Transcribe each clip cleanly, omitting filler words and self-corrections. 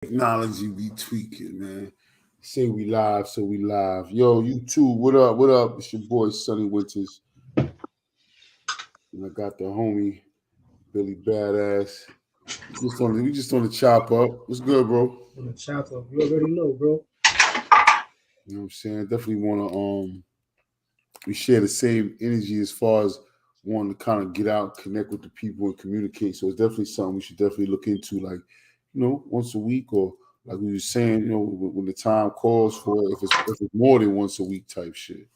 Technology be tweaking, man. Say we live, so we live. Yo, YouTube, what up? What up? It's your boy Sonny Winters. And I got the homie Billy Badass. We just on the chop up. What's good, bro? On the chop up. You already know, bro. You know what I'm saying? Definitely wanna we share the same energy as far as wanting to kind of get out, connect with the people and communicate. So it's definitely something we should definitely look into, like, once a week, or like we were saying, when the time calls for it, if it's more than once a week type shit.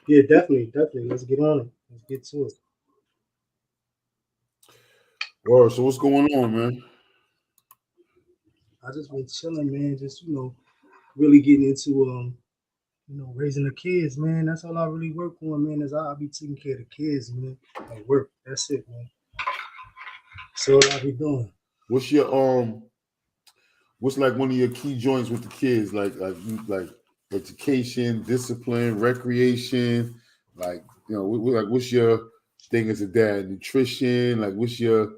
Yeah, definitely. Let's get on it. Let's get to it. Word. So what's going on, man? I just been chilling, man. Just really getting into raising the kids, man. That's all I really work on, man. Is I be taking care of the kids, man. At work. That's it, man. So what I be doing. What's your what's like one of your key joints with the kids? Like education, discipline, recreation, like what's your thing as a dad? Nutrition, like what's your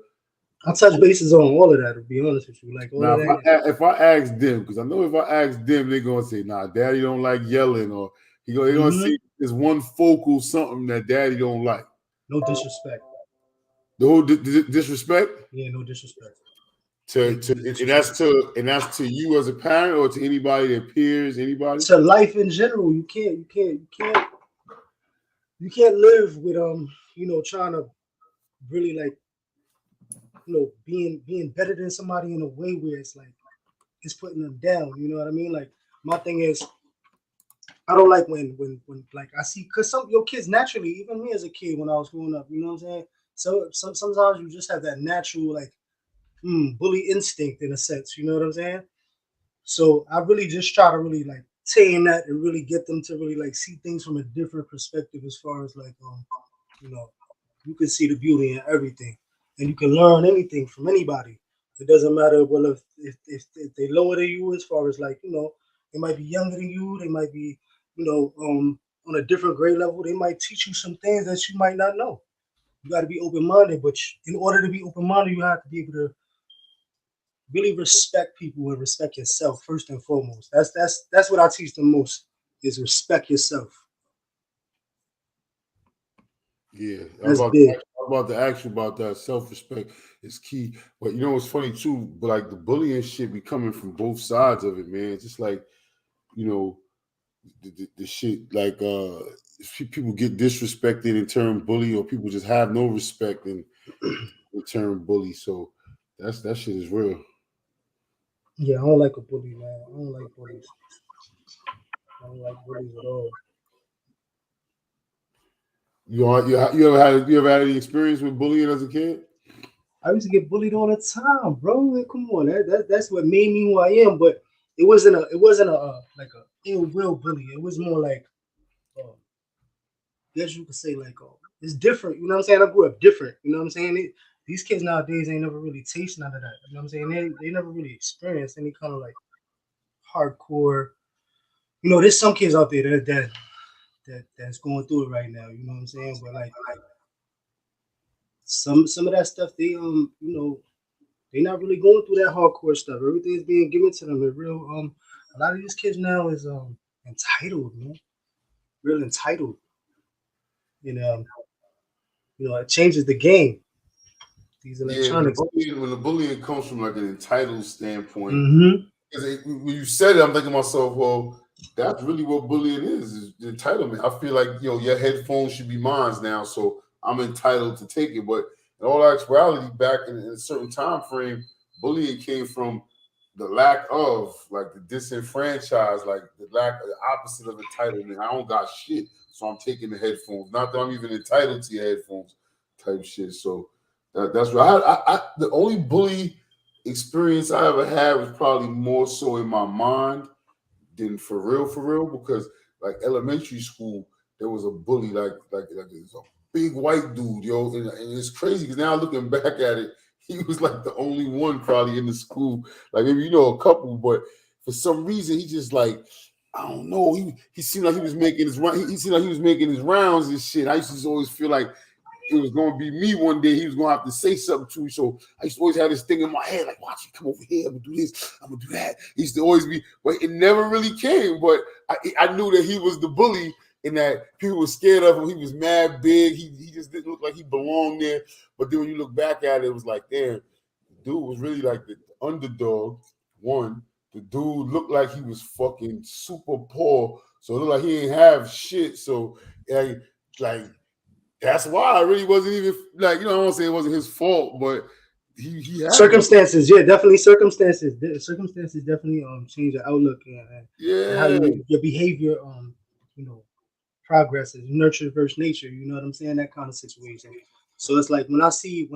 I touch bases on all of that. To be honest with you, like all now? of that. If I ask them, because I know if I ask them, they're gonna say, "Nah, Daddy don't like yelling," or they're gonna Hmm. see there's one focal something that Daddy don't like. No disrespect. The whole disrespect Yeah, no disrespect. to Blatantly and that's disrespect. to you as a parent, or to anybody, their peers, anybody. To life in general, you can't live with trying to really like being better than somebody in a way where it's like it's putting them down. You know what I mean? Like my thing is, I don't like when like I see because some your kids naturally, even me as a kid when I was growing up, you know what I'm saying? So sometimes you just have that natural like bully instinct in a sense. You know what I'm saying? So I really just try to really like tame that and really get them to really like see things from a different perspective as far as like you know you can see the beauty in everything, and you can learn anything from anybody. It doesn't matter well if they lower than you as far as like they might be younger than you, they might be on a different grade level. They might teach you some things that you might not know. You got to be open minded, but in order to be open minded, you have to be able to really respect people and respect yourself first and foremost. That's what I teach them most is respect yourself. Yeah, That's big. I'm about to ask you about that. Self respect is key. But it's funny too. But like the bullying shit be coming from both sides of it, man. It's just like you know the shit like if people get disrespected and turn bully, or people just have no respect and turn bully. So that shit is real. Yeah, I don't like a bully, man. I don't like bullies. I don't like bullies at all. You ever had any experience with bullying as a kid? I used to get bullied all the time, bro. Like, come on, that's what made me who I am. But it wasn't a like a ill will bully. It was more like, uh, guess you could say like, it's different. You know what I'm saying? I grew up different. You know what I'm saying? These kids nowadays ain't never really tasted none of that. You know what I'm saying? They never really experienced any kind of like hardcore. There's some kids out there that's going through it right now. You know what I'm saying? But like some of that stuff, they not really going through that hardcore stuff. Everything's being given to them. And real a lot of these kids now is entitled, man. Real entitled. And it changes the game. These Yeah, the electronics. bullying when the bullying comes from like an entitled standpoint. Mm-hmm. 'Cause when you said it, I'm thinking to myself, well, that's really what bullying is the entitlement. I feel like your headphones should be mine now, so I'm entitled to take it. But in all actuality, back in a certain time frame, bullying came from the lack of like the disenfranchised, like the opposite of entitlement. I don't got shit, so I'm taking the headphones. Not that I'm even entitled to your headphones, type shit. So that's right. The only bully experience I ever had was probably more so in my mind than for real, because like elementary school, there was a bully like this a big white dude, and it's crazy because now looking back at it, he was like the only one probably in the school, like maybe a couple, but for some reason he just like I don't know. He seemed like he was making his run. He seemed like he was making his rounds and shit. I used to just always feel like it was going to be me one day. He was going to have to say something to me. So I used to always have this thing in my head, like, watch me come over here. I'm going to do this. I'm going to do that. He used to always be, but it never really came. But I knew that he was the bully and that people were scared of him. He was mad big. He just didn't look like he belonged there. But then when you look back at it, it was like, damn, dude was really like the underdog. One, the dude looked like he was fucking super poor. So it looked like he didn't have shit. So like that's why I really wasn't even like, you know, I don't want to say it wasn't his fault, but he had circumstances, yeah, definitely circumstances. Circumstances definitely change your outlook and how your behavior you know progresses, nurture versus nature. You know what I'm saying? That kind of situation. So it's like when I see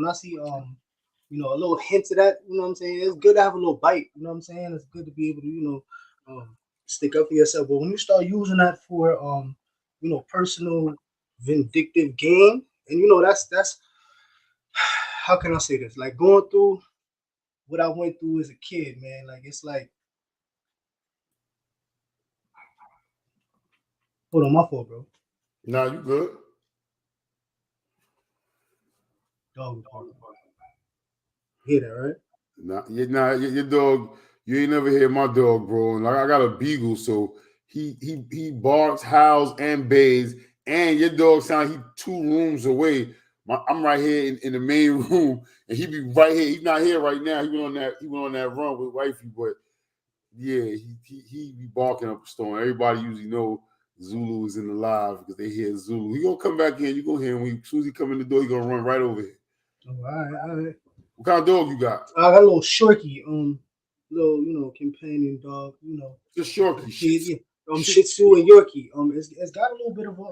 you know, a little hint of that, you know what I'm saying? It's good to have a little bite, you know what I'm saying? It's good to be able to, you know, stick up for yourself. But when you start using that for you know, personal vindictive gain, and you know, that's how can I say this? Like going through what I went through as a kid, man. Like it's like, hold on, my fault, bro. Nah, you good. Dog barking. Hear that, right? Your dog, you ain't never hear my dog, bro. And like I got a beagle, so he barks, howls, and bays, and your dog sound he 2 rooms away. I'm right here in the main room, and he be right here. He's not here right now. He went on that run with wifey, but yeah, he be barking up a storm. Everybody usually know Zulu is in the live because they hear Zulu. He gonna come back in. You gonna hear him. As soon as he come in the door, he gonna run right over here. Oh, all right. What kind of dog you got? I got a little Shorty, little, you know, companion dog, you know. Just Shorty. Shih Tzu and Yorkie. It's got a little bit of a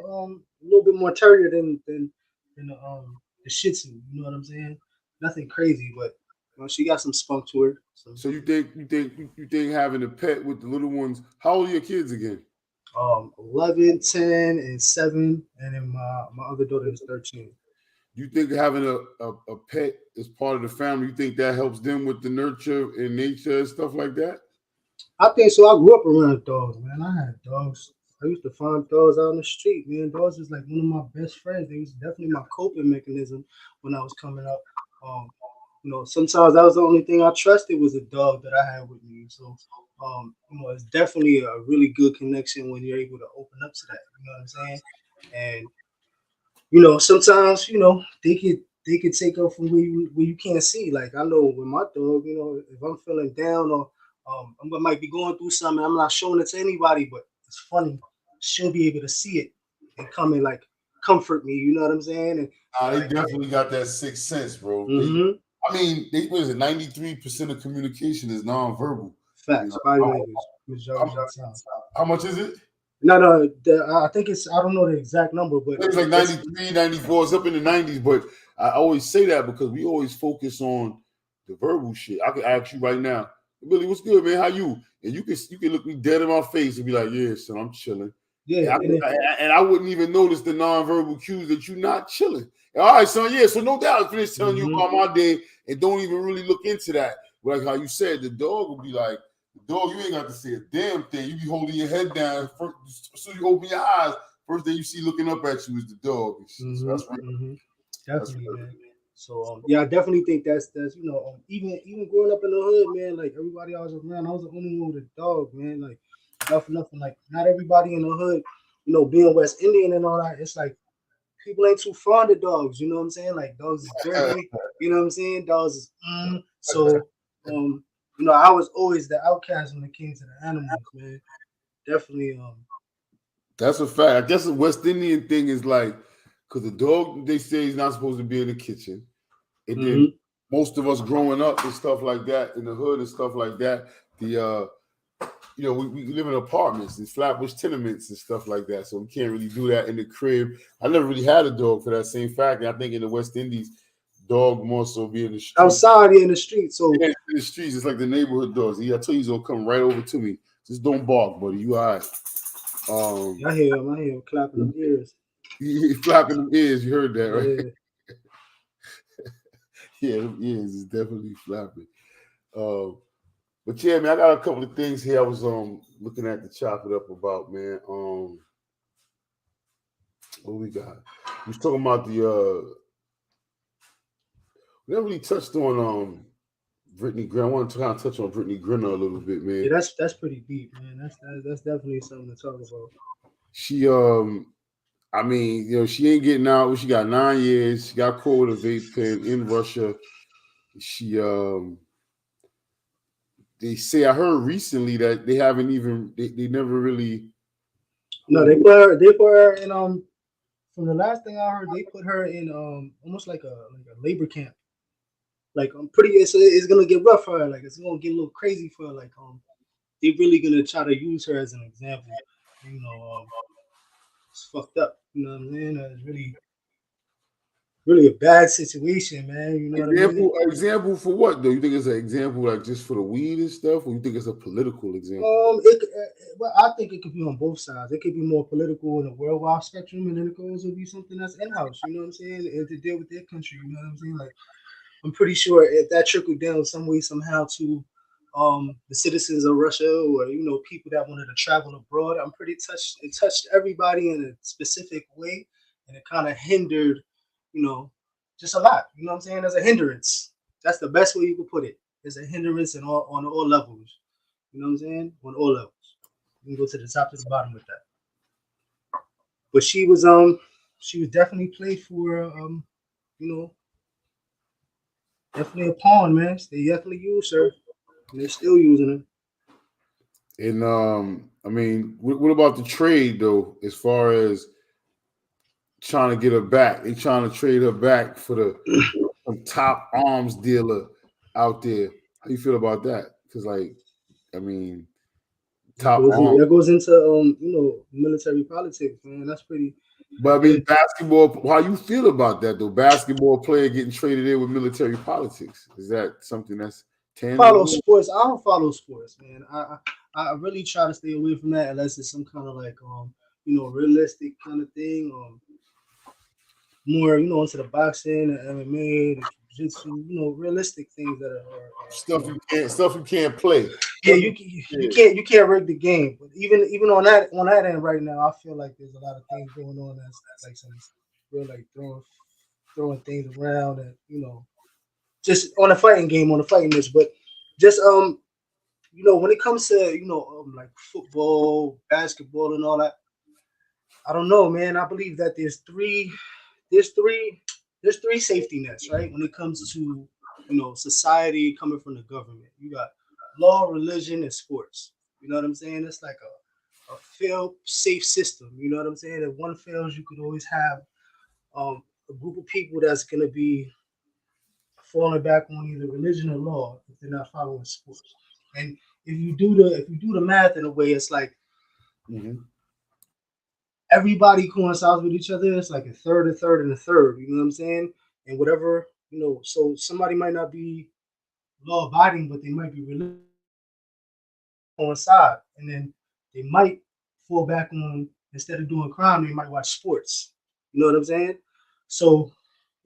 little bit more terrier than the Shih Tzu. You know what I'm saying? Nothing crazy, but you know, she got some spunk to her. So you think having a pet with the little ones? How old are your kids again? 11, 10, and 7, and then my other daughter is 13. You think having a pet as part of the family, you think that helps them with the nurture and nature and stuff like that? I think so. I grew up around dogs, man. I had dogs. I used to find dogs out on the street, man. Dogs was like one of my best friends. They was definitely my coping mechanism when I was coming up. You know, sometimes that was the only thing I trusted was a dog that I had with me. So, you know, it's definitely a really good connection when you're able to open up to that. You know what I'm saying? And you know, sometimes you know they could take up from where you can't see. Like I know with my dog, you know, if I'm feeling down or I might be going through something, I'm not showing it to anybody, but it's funny. She'll be able to see it and come and like comfort me. You know what I'm saying? And They like, definitely got that sixth sense, bro. mm-hmm. What is it? 93% of communication is nonverbal. Facts, body language, majority of the time. How much is it? No, I think it's, I don't know the exact number, but It's like 93, 94, it's up in the 90s. But I always say that because we always focus on the verbal shit. I can ask you right now, Billy, what's good, man? How you? And you can look me dead in my face and be like, yeah, son, I'm chilling. Yeah, and I wouldn't even notice the nonverbal cues that you're not chilling. All right, son, yeah, so no doubt I finished telling you about my day and don't even really look into that. Like how you said, the dog will be like, dog, you ain't got to say a damn thing. You be holding your head down. First, as soon as you open your eyes, first thing you see looking up at you is the dog. So that's right. Definitely, man. So yeah, I definitely think that's you know even growing up in the hood, man. Like everybody I was around, I was the only one with a dog, man. Like nothing. Like not everybody in the hood, you know, being West Indian and all that. It's like people ain't too fond of dogs. You know what I'm saying? Like dogs is dirty. You know what I'm saying? Dogs is so you know, I was always the outcast when it came to the animals, man. Definitely. That's a fact. I guess the West Indian thing is like, because the dog, they say he's not supposed to be in the kitchen. And then most of us growing up and stuff like that, in the hood and stuff like that, you know, we live in apartments and flatbush tenements and stuff like that. So we can't really do that in the crib. I never really had a dog for that same fact. And I think in the West Indies, dog more so be in the street. Outside in the street. So in the streets, it's like the neighborhood dogs. I tell you, he's gonna come right over to me. Just don't bark, buddy. You all right. I hear him clapping them ears. He flapping them ears. You heard that, right? Yeah. Yeah, them ears is definitely flapping. But yeah, man, I got a couple of things here I was looking at to chop it up about, man. What we got? We was talking about never really touched on Brittany Griner. I want to kind of touch on Brittany Griner a little bit, man. Yeah, that's pretty deep, man. That's definitely something to talk about. She I mean, she ain't getting out. She got 9 years. She got caught with a vape pen in Russia. She they say I heard recently that they haven't even they never really. No, they put her in from the last thing I heard, they put her in almost like a labor camp. Like I'm pretty it's gonna get rough for her, like it's gonna get a little crazy for her. Like they really gonna try to use her as an example. You know, it's fucked up. You know what I'm saying? It's really a bad situation, man. You know what I mean? Example for what though? You think it's an example like just for the weed and stuff, or you think it's a political example? Well, I think it could be on both sides. It could be more political in a worldwide spectrum, and then it could also be something that's in house. You know what I'm saying? And to deal with their country. You know what I'm saying? Like I'm pretty sure if that trickled down some way somehow to the citizens of Russia or people that wanted to travel abroad, I'm pretty touched. It touched everybody in a specific way, and it kind of hindered, you know, just a lot. You know what I'm saying? As a hindrance. That's the best way you could put it. It's a hindrance on all levels. You know what I'm saying? On all levels. You can go to the top to the bottom with that. But she was definitely played for you know definitely a pawn, man. They definitely used her, and they're still using her. And I mean, what about the trade though? As far as trying to get her back, they trying to trade her back for the top arms dealer out there. How you feel about that? Because I mean, top arms. That goes into military politics, man. That's pretty. But I mean, basketball. How you feel about that though? Basketball player getting traded in with military politics. Is that something that's Follow tangible? sports. I don't follow sports, man. I really try to stay away from that unless it's some kind of like realistic kind of thing. More into the boxing, the MMA, the jiu-jitsu. Realistic things that are Stuff you can't play. yeah, you can't rig the game. But even on that end right now, I feel like there's a lot of things going on that's like some real like throwing things around and just on the fighting game, on the fighting match. But just when it comes to like football, basketball, and all that, I don't know, man. I believe that there's three safety nets, right? When it comes to society coming from the government, you got law, religion, and sports. You know what I'm saying? It's like a fail safe system. You know what I'm saying? If one fails, you could always have a group of people that's gonna be falling back on either religion or law if they're not following sports. And if you do the math in a way, it's like Mhm. everybody coincides with each other. It's like a third, a third, and a third. You know what I'm saying? And whatever so somebody might not be law abiding, but they might be religious coincide, and then they might fall back on instead of doing crime, they might watch sports. You know what I'm saying? So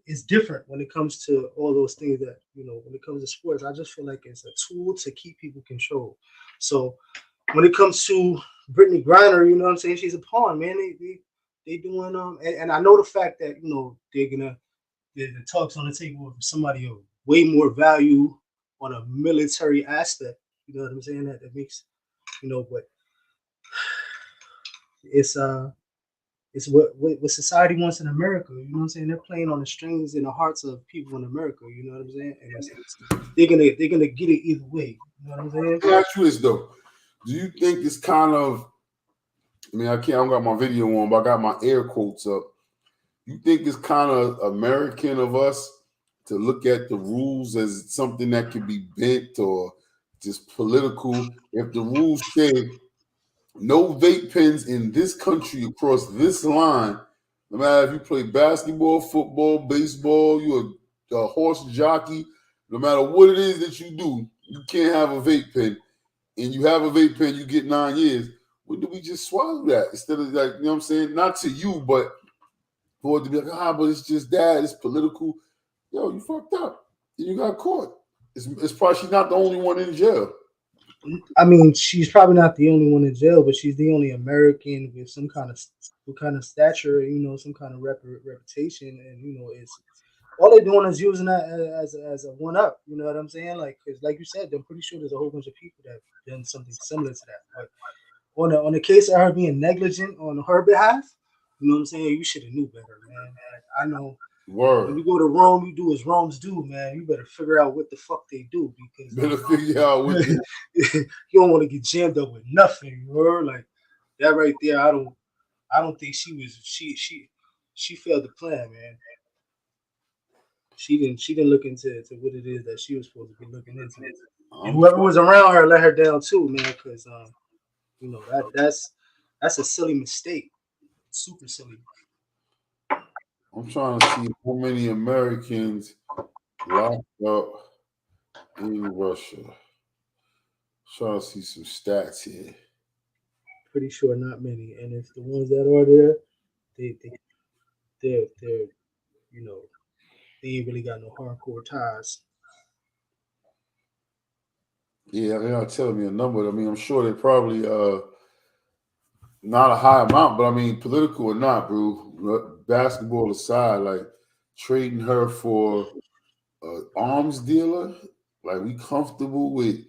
it's different when it comes to all those things that when it comes to sports. I just feel like it's a tool to keep people controlled. So when it comes to Brittany Griner, you know what I'm saying, she's a pawn, man. They doing and I know the fact that they're gonna the talks on the table for somebody of way more value on a military aspect. You know what I'm saying? That makes but it's it's what society wants in America. You know what I'm saying? They're playing on the strings in the hearts of people in America. You know what I'm saying? And they're gonna get it either way. You know what I'm saying? Let me ask you this though. Do you think it's kind of? I mean, I don't got my video on, but I got my air quotes up. You think it's kind of American of us to look at the rules as something that can be bent or just political? If the rules say no vape pens in this country across this line, no matter if you play basketball, football, baseball, you're a horse jockey, no matter what it is that you do, you can't have a vape pen. And you have a vape pen, you get 9 years. When do we just swallow that? Instead of like, you know what I'm saying? Not to you, but for it to be like, but it's just that, it's political. Yo, you fucked up. And you got caught. It's probably she's not the only one in jail. I mean, she's probably not the only one in jail, but she's the only American with some kind of stature, some kind of reputation, and it's all they're doing is using that as a one up. You know what I'm saying? Like, cause like you said, I'm pretty sure there's a whole bunch of people that done something similar to that. But on the case of her being negligent on her behalf, you know what I'm saying? You should have knew better, man. Like, I know when Word. you go to Rome, you do as Rome's do, man. You better figure out what the fuck they do because Better figure out what the you don't want to get jammed up with nothing, or like that right there. I don't think she failed the plan, man. She didn't look into to what it is that she was supposed to be looking into. And I'm whoever was around her let her down too, man, because that's a silly mistake. Super silly. I'm trying to see how many Americans locked up in Russia. Trying to see some stats here. Pretty sure not many. And if the ones that are there, they they're you know, they ain't really got no hardcore ties. Yeah, they're not telling me a number. I mean, I'm sure they probably not a high amount, but I mean, political or not, bro. Basketball aside, like trading her for arms dealer, like we comfortable with,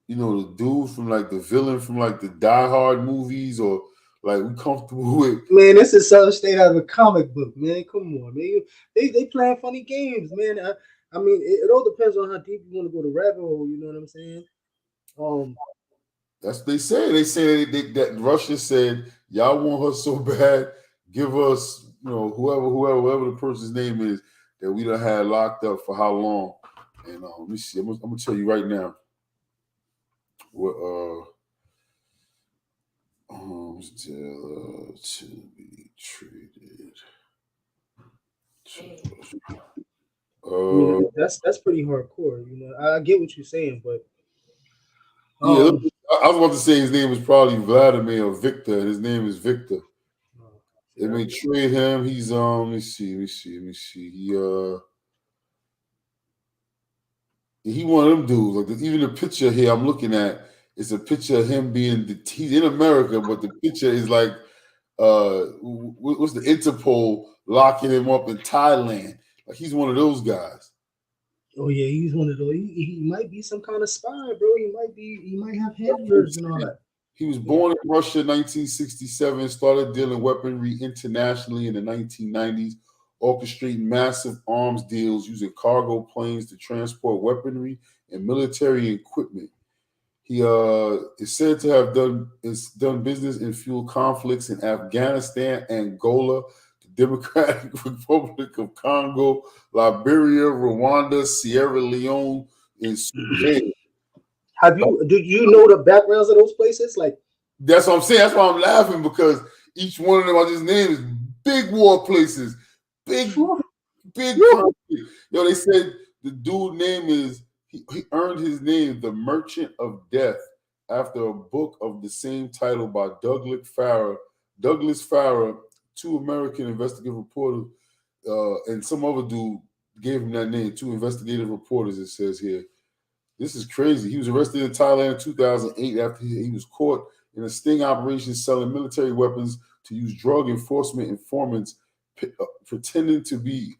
the dude from like the villain from like the Die Hard movies, or like we comfortable with. Man, this is something straight out of a comic book, man. Come on, man. They playing funny games, man. I mean, it all depends on how deep you want to go to rabbit hole. You know what I'm saying? Um, That's what they say. They say that Russia said y'all want her so bad, give us whoever the person's name is that we done had locked up for how long. And let me see. I'm gonna tell you right now what still to be traded. I mean, Uh, that's pretty hardcore. You know, I get what you're saying, but yeah, um, I was about to say his name is probably Vladimir or Victor. His name is Victor. see, They may trade him. He's let me see. He one of them dudes. Like even the picture here I'm looking at is a picture of him he's in America, but the picture is like what's the Interpol locking him up in Thailand. Like he's one of those guys. oh yeah, he's one of those. He might be some kind of spy, bro. He might have handlers and all that. He was Yeah. born in Russia in 1967, started dealing weaponry internationally in the 1990s, orchestrating massive arms deals using cargo planes to transport weaponry and military equipment. He is said to have done business in fuel conflicts in Afghanistan, Angola, the Democratic Republic of Congo, Liberia, Rwanda, Sierra Leone, and Sudan. Did you know the backgrounds of those places? Like, That's what I'm saying. That's why I'm laughing because each one of them I just named is big war places, big, big. Yo, they said the dude name is he earned his name, the Merchant of Death, after a book of the same title by Douglas Farrar. Douglas Farrar, two American investigative reporters, and some other dude gave him that name. Two investigative reporters. It says here. This is crazy. He was arrested in Thailand in 2008 after he was caught in a sting operation selling military weapons to use drug enforcement informants pretending to be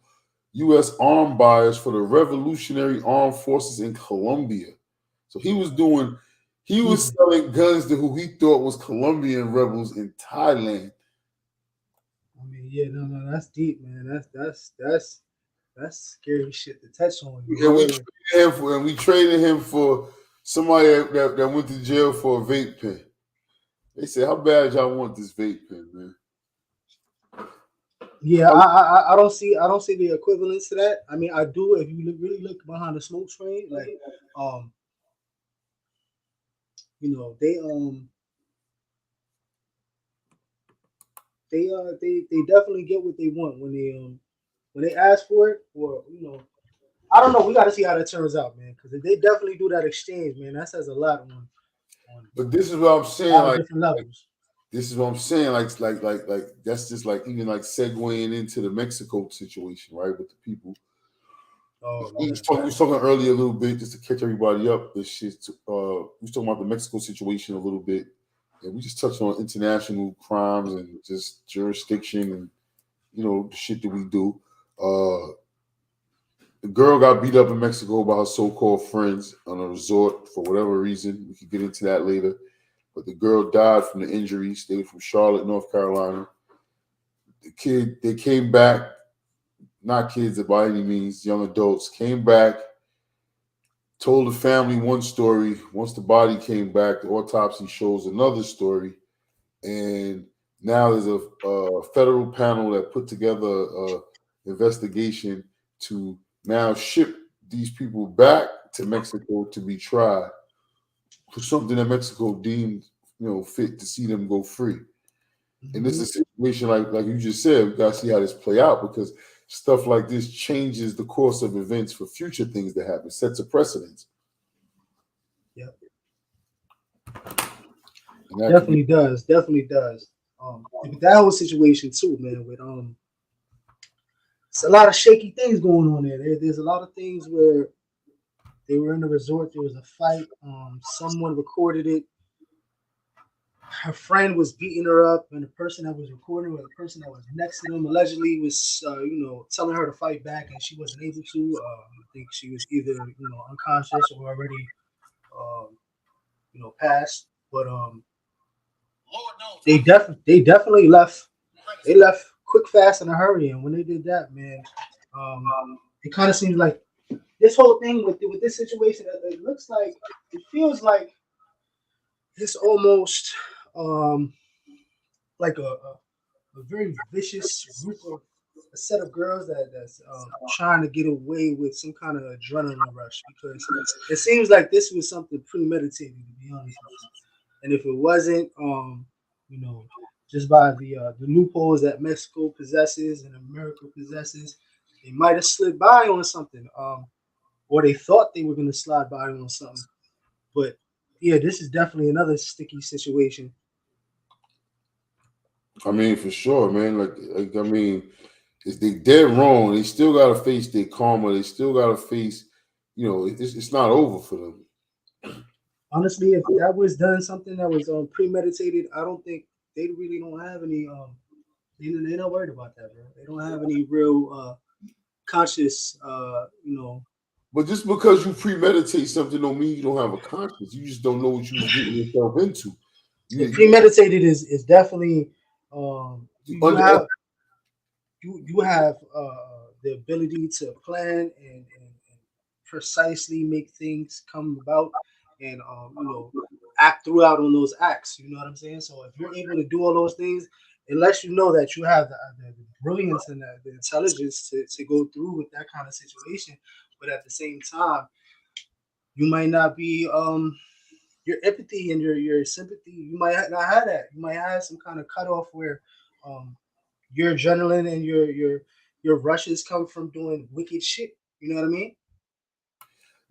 U.S. armed buyers for the Revolutionary Armed Forces in Colombia. So he was selling guns to who he thought was Colombian rebels in Thailand. I mean, yeah, no, that's deep, man. That's scary shit to touch on. You And know? we traded him for somebody that went to jail for a vape pen. They said, "How bad y'all want this vape pen, man?" Yeah, I don't see the equivalence to that. I mean, I do if you really look behind the smoke screen, like um, they definitely get what they want when they ask for it, or I don't know. We got to see how that turns out, man, because if they definitely do that exchange, man, that says a lot on But this is what I'm a saying. lot of Like different levels. this is what I'm saying. Like that's just like even like segueing into the Mexico situation, right? With the people. Oh man, We was talking earlier a little bit just to catch everybody up. This shit. We was talking about the Mexico situation a little bit, and we just touched on international crimes and just jurisdiction and the shit that we do. The girl got beat up in Mexico by her so-called friends on a resort for whatever reason. We could get into that later. But the girl died from the injuries. They were from Charlotte, North Carolina. They came back, not kids by any means, young adults, came back, told the family one story. Once the body came back, the autopsy shows another story. And now there's a federal panel that put together a investigation to now ship these people back to Mexico to be tried for something that Mexico deemed, fit to see them go free. And this is a situation like you just said, we gotta see how this play out because stuff like this changes the course of events for future things that happen, sets a precedent. Yep. Definitely does. That whole situation too, man, with it's a lot of shaky things going on there's a lot of things where they were in a resort, there was a fight, someone recorded it. Her friend was beating her up, and the person that was recording, or the person that was next to them, allegedly was, telling her to fight back, and she wasn't able to. I think she was either, unconscious or already, passed. But they definitely left. They left quick, fast, in a hurry, and when they did that, man, it kind of seems like this whole thing with this situation. It looks like, it feels like it's almost like a very vicious group of a set of girls that's trying to get away with some kind of adrenaline rush because it seems like this was something premeditated, to be honest with you. And if it wasn't, you know, just by the loopholes that Mexico possesses and America possesses, they might have slid by on something, or they thought they were going to slide by on something. But yeah, this is definitely another sticky situation. I mean, for sure, man. I mean, if they dead wrong, they still got to face their karma. They still got to face, it's not over for them. Honestly, if that was done something that was premeditated, I don't think they really don't have any. They're not worried about that, bro. They don't have any real conscious, But just because you premeditate something don't mean you don't have a conscience. You just don't know what you was getting yourself into. Premeditated is definitely you Under, have you have the ability to plan and precisely make things come about and act throughout on those acts. You know what I'm saying? So if you're able to do all those things, it lets you know that you have the brilliance and the intelligence to go through with that kind of situation. But at the same time, you might not be your empathy and your sympathy. You might not have that. You might have some kind of cutoff where um, your adrenaline and your rushes come from doing wicked shit. You know what I mean?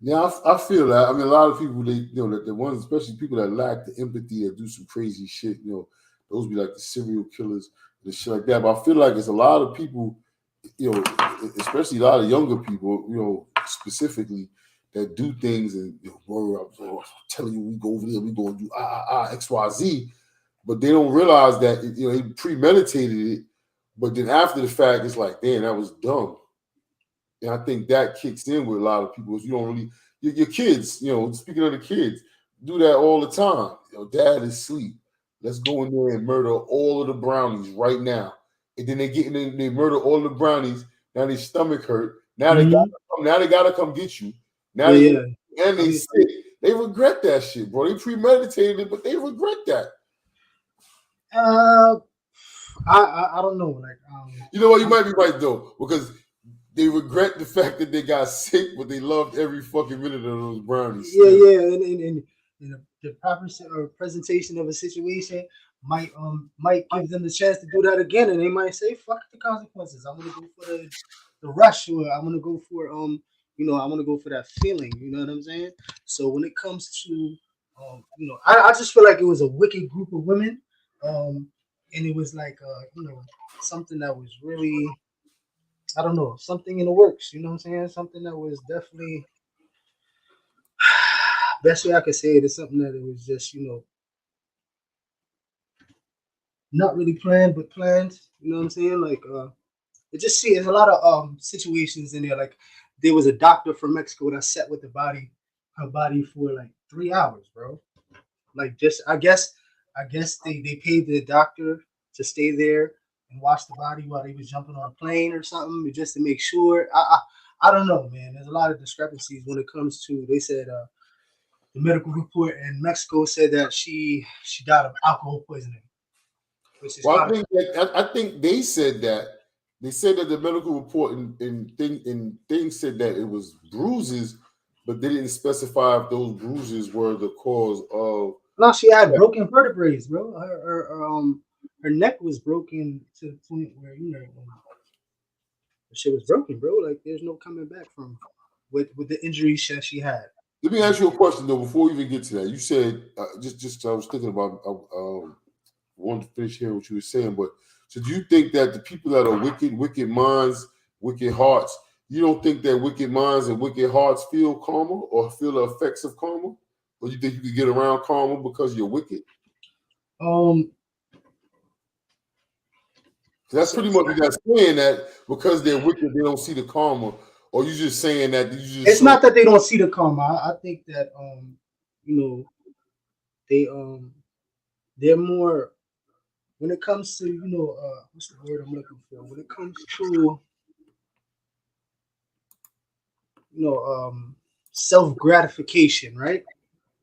yeah, I feel that. I mean, a lot of people, the ones, especially people that lack the empathy that do some crazy shit, those be like the serial killers and shit like that. But I feel like it's a lot of people, especially a lot of younger people, specifically that do things and I'm telling you, we go over there, we go and do XYZ, but they don't realize that they premeditated it. But then after the fact, it's like, damn, that was dumb. And I think that kicks in with a lot of people. You don't really your kids, speaking of the kids, do that all the time. Dad is asleep. Let's go in there and murder all of the brownies right now. And then they get in there, they murder all the brownies. Now their stomach hurt. Now they gotta come get you. Now Yeah, and they sick. They regret that shit, bro. They premeditated it, but they regret that. I don't know. Like, you know what? You might be right though, because they regret the fact that they got sick, but they loved every fucking minute of those brownies. Yeah, and the proper presentation of a situation might give them the chance to do that again, and they might say, "Fuck the consequences. I'm gonna go for the rush, or I'm gonna go for I'm gonna go for that feeling." You know what I'm saying? So when it comes to I just feel like it was a wicked group of women, and it was like something that was really, I don't know, something in the works. You know what I'm saying? Something that was definitely, best way I could say it is something that it was just not really planned but planned. You know what I'm saying? Like it just see there's a lot of situations in there. Like there was a doctor from Mexico that sat with her body for like 3 hours, bro. Like just I guess they paid the doctor to stay there and watch the body while they was jumping on a plane or something just to make sure. I don't know, man. There's a lot of discrepancies when it comes to. They said the medical report in Mexico said that she died of alcohol poisoning, which is Well, kind of I think they said that. They said that the medical report and things said that it was bruises, but they didn't specify if those bruises were the cause of. no. She had broken vertebrae, bro. Her neck was broken to the point where the shit was broken, bro. Like there's no coming back from with the injuries that she had. Let me ask you a question though before we even get to that. You said just I was thinking about wanted to finish hearing what you were saying, but so do you think that the people that are wicked minds, wicked hearts, you don't think that wicked minds and wicked hearts feel karma or feel the effects of karma? Or you think you could get around karma because you're wicked? Um, That's pretty much what that's saying, that because they're wicked, they don't see the karma. Or you just saying that you just it's not that they don't see the karma. I think that you know, they're more when it comes to what's the word I'm looking for? When it comes to self gratification, right?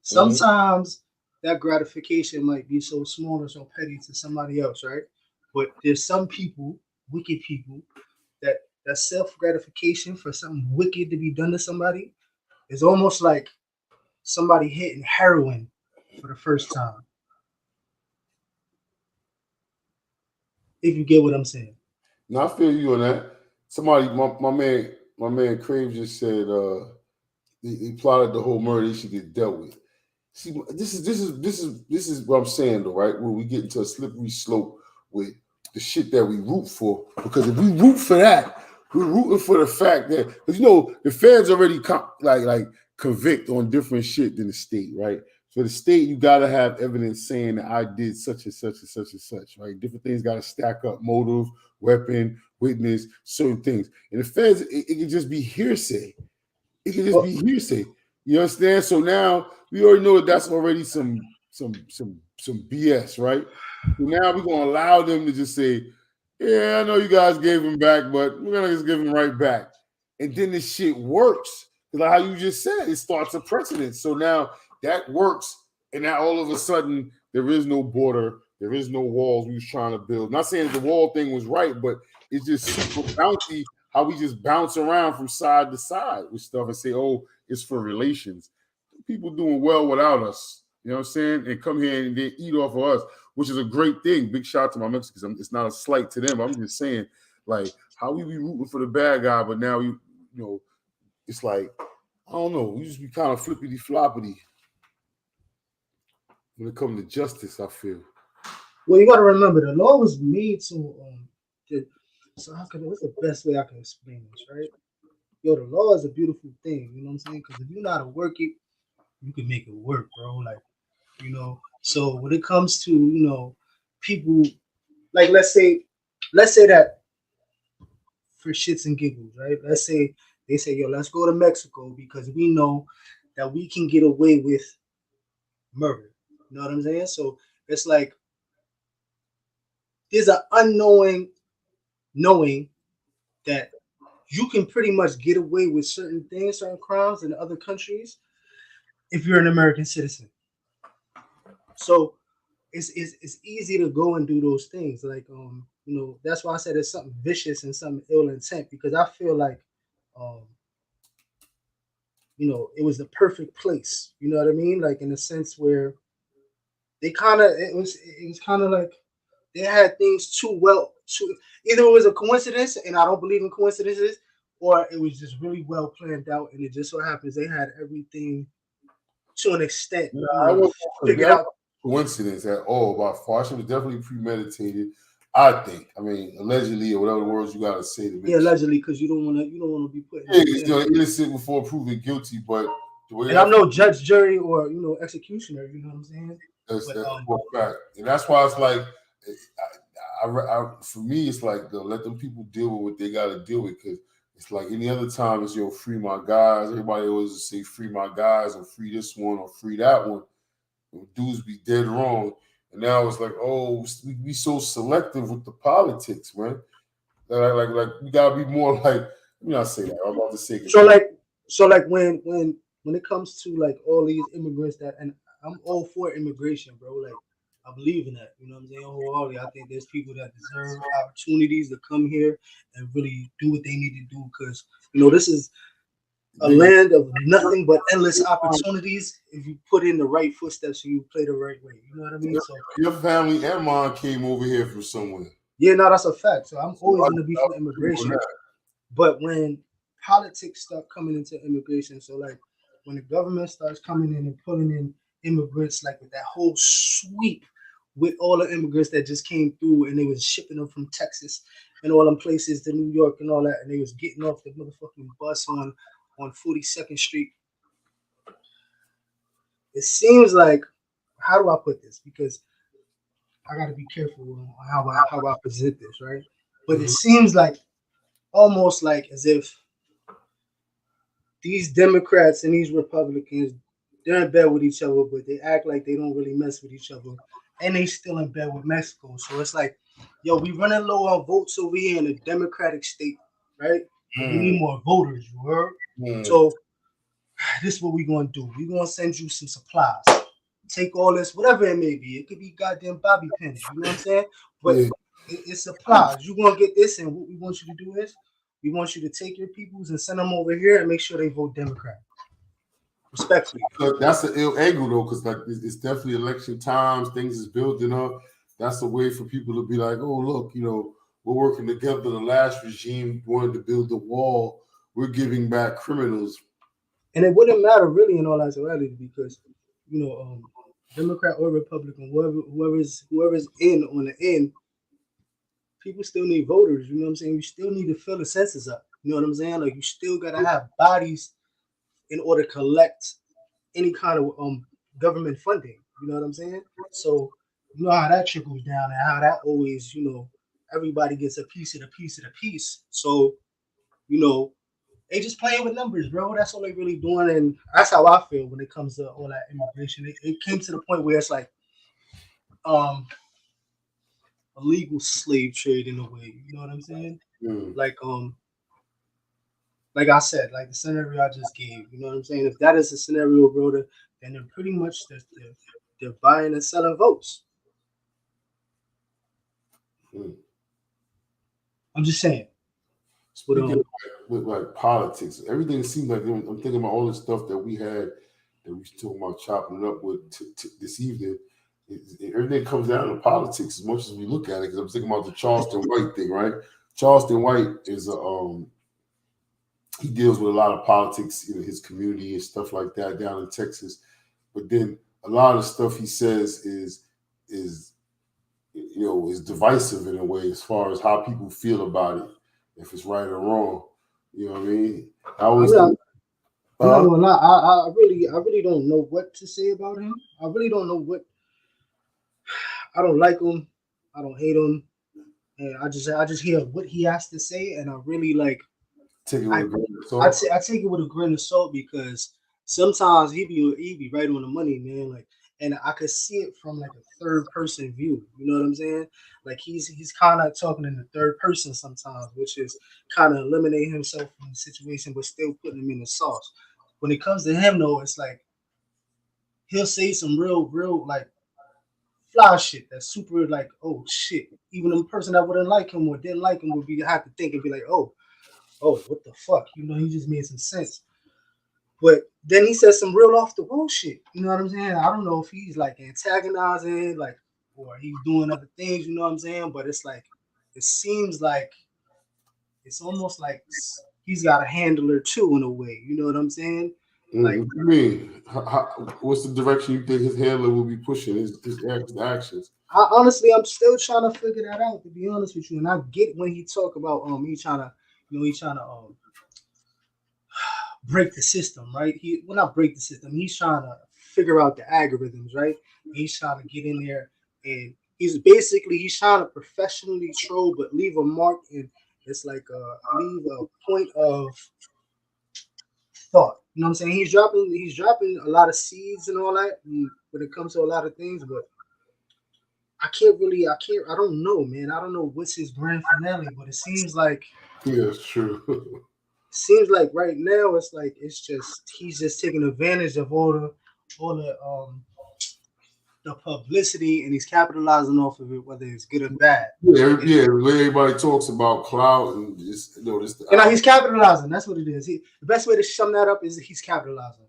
Sometimes that gratification might be so small or so petty to somebody else, right? But there's some people, wicked people, that self gratification for something wicked to be done to somebody is almost like somebody hitting heroin for the first time. If you get what I'm saying. No, I feel you on that. Somebody, my man Crave just said he plotted the whole murder. He should get dealt with. See, this is what I'm saying though, right? When we get into a slippery slope with the shit that we root for, because if we root for that, we're rooting for the fact that because the feds already like convict on different shit than the state, right? For the state, you gotta have evidence saying that I did such and such and such and such, right? Different things gotta stack up: motive, weapon, witness, certain things. And the feds, it can just be hearsay. It can just be hearsay. You understand? So now we already know that that's already some BS, right? So now we're gonna allow them to just say, "Yeah, I know you guys gave him back, but we're gonna just give him right back." And then this shit works. Like how you just said, it starts a precedent. So now that works, and now all of a sudden there is no border, there is no walls we was trying to build. Not saying that the wall thing was right, but it's just super bouncy how we just bounce around from side to side with stuff and say, "Oh, it's for relations." People doing well without us, you know what I'm saying? And come here and they eat off of us, which is a great thing. Big shout out to my Mexicans. It's not a slight to them. I'm just saying, like, how we be rooting for the bad guy, but now it's like, I don't know, we just be kind of flippity floppity when it comes to justice, I feel. Well, you got to remember the law was made so what's the best way I can explain this, right? Yo, the law is a beautiful thing, you know what I'm saying? Because if you know how to work it, you can make it work, bro. Like, so when it comes to, people like let's say that for shits and giggles, right? Let's say they say, yo, let's go to Mexico because we know that we can get away with murder. You know what I'm saying? So it's like there's an unknowing knowing that you can pretty much get away with certain things, certain crimes in other countries if you're an American citizen. So it's easy to go and do those things. Like that's why I said it's something vicious and something ill intent because I feel like um it was the perfect place. You know what I mean? Like in a sense where it was kind of like they had things too well. Either it was a coincidence, and I don't believe in coincidences, or it was just really well planned out, and it just so happens they had everything to an extent figured out. Coincidence at all by far. It was definitely premeditated. I think. I mean, allegedly or whatever words you gotta say to me. Yeah, allegedly, because you don't want to be put. Innocent before proven guilty, but the way and I'm no judge, jury, or executioner. You know what I'm saying? That's for a fact, and that's why it's like, for me, it's like let them people deal with what they got to deal with because It's like any other time, it's free my guys. Everybody always say free my guys or free this one or free that one. Dudes be dead wrong. And now it's like, oh, we be so selective with the politics, man. Like we gotta be more like. Let me not say that. I'm about to say it. So like when it comes to like all these immigrants that, and I'm all for immigration, bro. Like I believe in that. You know what I'm saying? Wholeheartedly. I think there's people that deserve opportunities to come here and really do what they need to do because this is a land of nothing but endless opportunities if you put in the right footsteps and you play the right way. You know what I mean? So your family and mine came over here from somewhere. yeah, no, that's a fact. So I'm always gonna be for immigration. But when politics start coming into immigration, so like when the government starts coming in and pulling in immigrants, like with that whole sweep with all the immigrants that just came through and they was shipping them from Texas and all them places to New York and all that, and they was getting off the motherfucking bus on 42nd Street. It seems like, how do I put this? Because I got to be careful on how I present this, right? But it seems like almost like as if these Democrats and these Republicans, they're in bed with each other, but they act like they don't really mess with each other, and they still in bed with Mexico. So it's like, yo, we running low on votes over here in a Democratic state, right? We need more voters, you heard? So this is what we're gonna do. We're gonna send you some supplies. Take all this, whatever it may be. It could be goddamn bobby pins, you know what I'm saying? But it's supplies. You're gonna get this, and what we want you to do is we want you to take your peoples and send them over here and make sure they vote Democrat. Respectfully. That's an ill angle though, because like it's definitely election times, things is building up. That's a way for people to be like, oh look, we're working together. The last regime wanted to build the wall. We're giving back criminals. And it wouldn't matter really in all actuality because, Democrat or Republican, whoever's in on the end, people still need voters. You know what I'm saying? You still need to fill the census up. You know what I'm saying? Like you still gotta have bodies in order to collect any kind of government funding. You know what I'm saying? So you know how that trickles down and how that always, everybody gets a piece of the piece of the piece. So, they just playing with numbers, bro. That's all they really doing, and that's how I feel when it comes to all that immigration. It came to the point where it's like a legal slave trade in a way. You know what I'm saying? Like I said, like the scenario I just gave. You know what I'm saying? If that is a scenario, bro, then they're pretty much they're buying and selling votes. I'm just saying. Speaking with like politics, everything seems like I'm thinking about all the stuff that we had that we talking about chopping it up with this evening. Everything comes down to politics as much as we look at it. Because I'm thinking about the Charleston White thing, right? Charleston White is he deals with a lot of politics in his community and stuff like that down in Texas. But then a lot of stuff he says is divisive in a way as far as how people feel about it. If it's right or wrong, you know what I mean. I really don't know what to say about him. I really don't know what. I don't like him. I don't hate him, and I just hear what he has to say, and I really like. Take it with a grain of salt. I take it with a grain of salt because sometimes he be right on the money, man. Like, and I could see it from like a third person view. You know what I'm saying? Like he's kind of talking in the third person sometimes, which is kind of eliminating himself from the situation, but still putting him in the sauce. When it comes to him, though, it's like he'll say some real like fly shit that's super like, oh shit. Even a person that wouldn't like him or didn't like him would have to think and be like, oh, what the fuck? He just made some sense. But then he says some real off the wall shit. You know what I'm saying? I don't know if he's like antagonizing, like, or he's doing other things. You know what I'm saying? But it's like, it seems like it's almost like he's got a handler too in a way. You know what I'm saying? Like, what do you mean? What's the direction you think his handler will be pushing his actions? I'm still trying to figure that out. To be honest with you, and I get when he talk about he's trying to break the system, right? Not break the system. He's trying to figure out the algorithms, right? He's trying to get in there, and he's trying to professionally troll, but leave a mark it's like leave a point of thought. You know what I'm saying? He's dropping a lot of seeds and all that when it comes to a lot of things, but I don't know, man. I don't know what's his grand finale, but Yeah, it's true. seems like right now it's just he's just taking advantage of all the publicity and he's capitalizing off of it, whether it's good or bad. Yeah, where everybody talks about clout and just this. He's capitalizing. That's what it is. The best way to sum that up is he's capitalizing.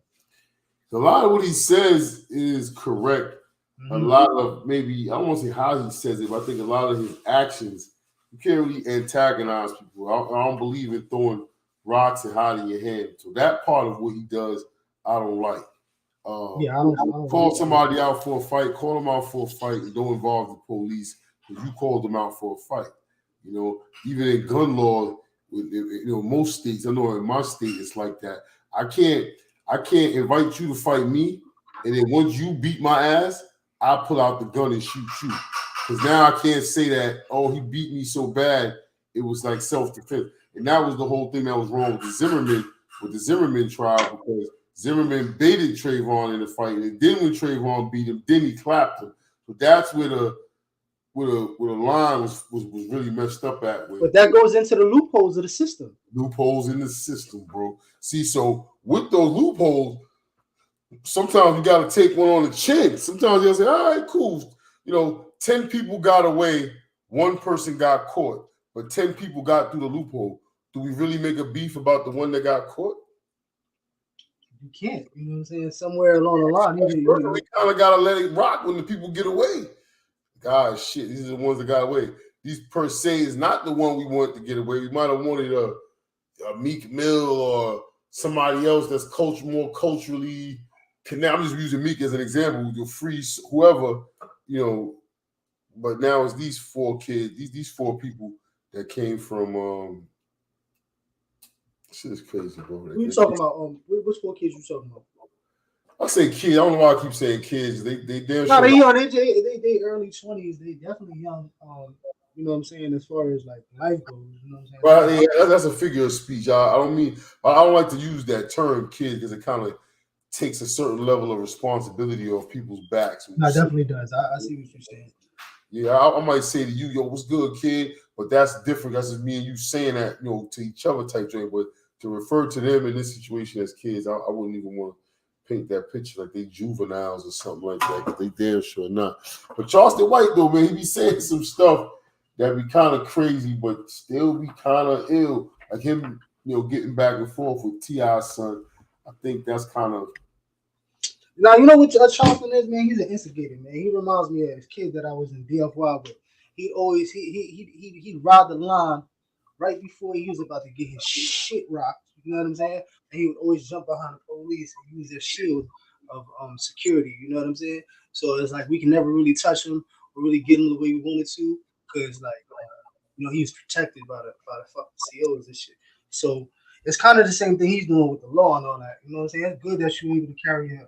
A lot of what he says is correct. Mm-hmm. A lot of maybe I don't want to say how he says it, but I think a lot of his actions you can't really antagonize people. I don't believe in throwing rocks and hiding your hand. So that part of what he does, I don't like. I don't call somebody out for a fight, call them out for a fight, and don't involve the police because you called them out for a fight. Even in gun law, most states, I know in my state it's like that. I can't invite you to fight me, and then once you beat my ass, I pull out the gun and shoot you. Because now I can't say that, oh, he beat me so bad, it was like self-defense. And that was the whole thing that was wrong with the Zimmerman trial, because Zimmerman baited Trayvon in the fight, and then when Trayvon beat him, then he clapped him. So that's where the line was really messed up at. But that goes into the loopholes of the system. Loopholes in the system, bro. See, so with those loopholes, sometimes you got to take one on the chin. Sometimes you'll say, all right, cool. 10 people got away, one person got caught, but 10 people got through the loophole. Do we really make a beef about the one that got caught? You can't. You know what I'm saying? Somewhere along the line. We kind of got to let it rock when the people get away. God, shit, these are the ones that got away. These per se is not the one we want to get away. We might have wanted a Meek Mill or somebody else that's more culturally connected. I'm just using Meek as an example. You'll free whoever, but now it's these 4 kids, these 4 people that came from shit is crazy, bro. What you talking about? Which 4 kids you talking about? I say kids. I don't know why I keep saying kids. They damn sure. They young. They early 20s. They definitely young. You know what I'm saying? As far as like life goes, you know what I'm saying? Well, that's a figure of speech. I don't like to use that term kid because it kind of takes a certain level of responsibility off people's backs. No, it definitely does. I see what you're saying. Yeah, I might say to you, yo, what's good, kid? But that's different. That's just me and you saying that, to each other type thing. But to refer to them in this situation as kids, I wouldn't even want to paint that picture like they juveniles or something like that, because they damn sure not. But Charleston White, though, man, he be saying some stuff that be kind of crazy, but still be kind of ill. Like him, getting back and forth with T.I.'s son. I think that's kind of... Now, you know what Charleston is, man? He's an instigator, man. He reminds me of this kid that I was in DFY with. He'd always, he'd ride the line right before he was about to get his shit rocked. You know what I'm saying? And he would always jump behind the police and use their shield of security. You know what I'm saying? So it's like we can never really touch him or really get him the way we wanted to, because he was protected by the fucking COs and shit. So it's kind of the same thing he's doing with the law and all that. You know what I'm saying? It's good that you're able to carry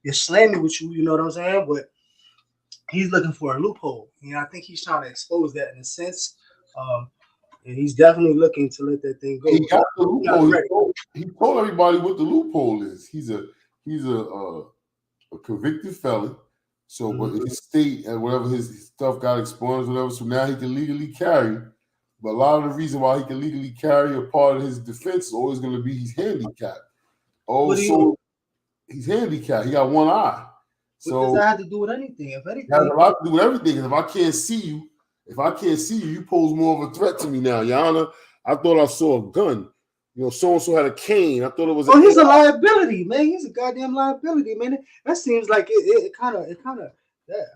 your slamming with you. You know what I'm saying? But he's looking for a loophole. I think he's trying to expose that in a sense. And he's definitely looking to let that thing go. He got the loophole. He told everybody what the loophole is. He's a convicted felon. So, but his state and whatever his stuff got expunged, whatever. So now he can legally carry. But a lot of the reason why he can legally carry a part of his defense is always going to be he's handicapped. So he's handicapped. He got one eye. So what does that have to do with anything? If anything, it has a lot to do with everything. Because if I can't see you, you pose more of a threat to me now, Your Honor. I thought I saw a gun. So-and-so had a cane. I thought it was. Oh, he's a liability, man. He's a goddamn liability, man. That seems like it kind of.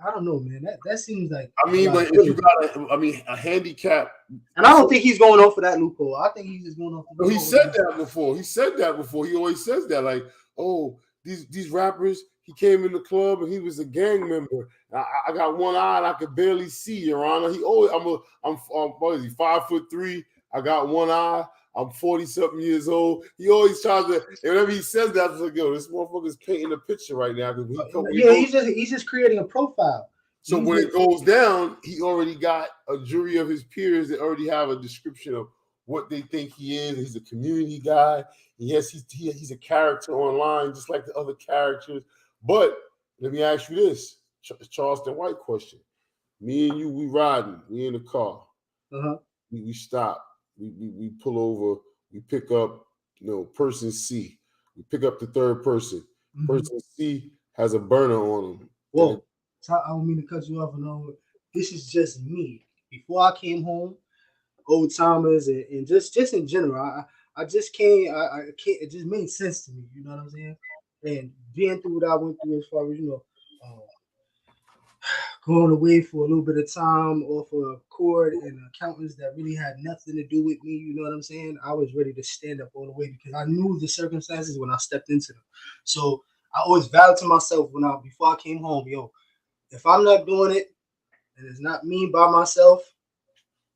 I don't know, man. That seems like. But if you got a handicap. And I don't think he's going off for that loophole. I think he's just going off. He said that before. He always says that, like, oh, these rappers. He came in the club and he was a gang member. I got one eye and I could barely see, Your Honor. He always, I'm what is he, 5'3"? I got one eye. I'm 40-something years old. He always tries to, whenever he says that, I'm like, yo, this motherfucker's painting a picture right now. He's just creating a profile. So when it goes down, he already got a jury of his peers that already have a description of what they think he is. He's a community guy. Yes, he's a character online, just like the other characters. But let me ask you this, Charleston White question. Me and you, we riding. We in the car. Uh-huh. We stop. We pull over. We pick up, person C. We pick up the third person. Mm-hmm. Person C has a burner on him. Whoa. I don't mean to cut you off. This is just me. Before I came home, old timers and just in general, I just can't. I can't. It just made sense to me. You know what I'm saying? And being through what I went through, as far as going away for a little bit of time, or for a court and accountants that really had nothing to do with me. You know what I'm saying? I was ready to stand up all the way because I knew the circumstances when I stepped into them. So I always vowed to myself before I came home, if I'm not doing it and it's not me by myself,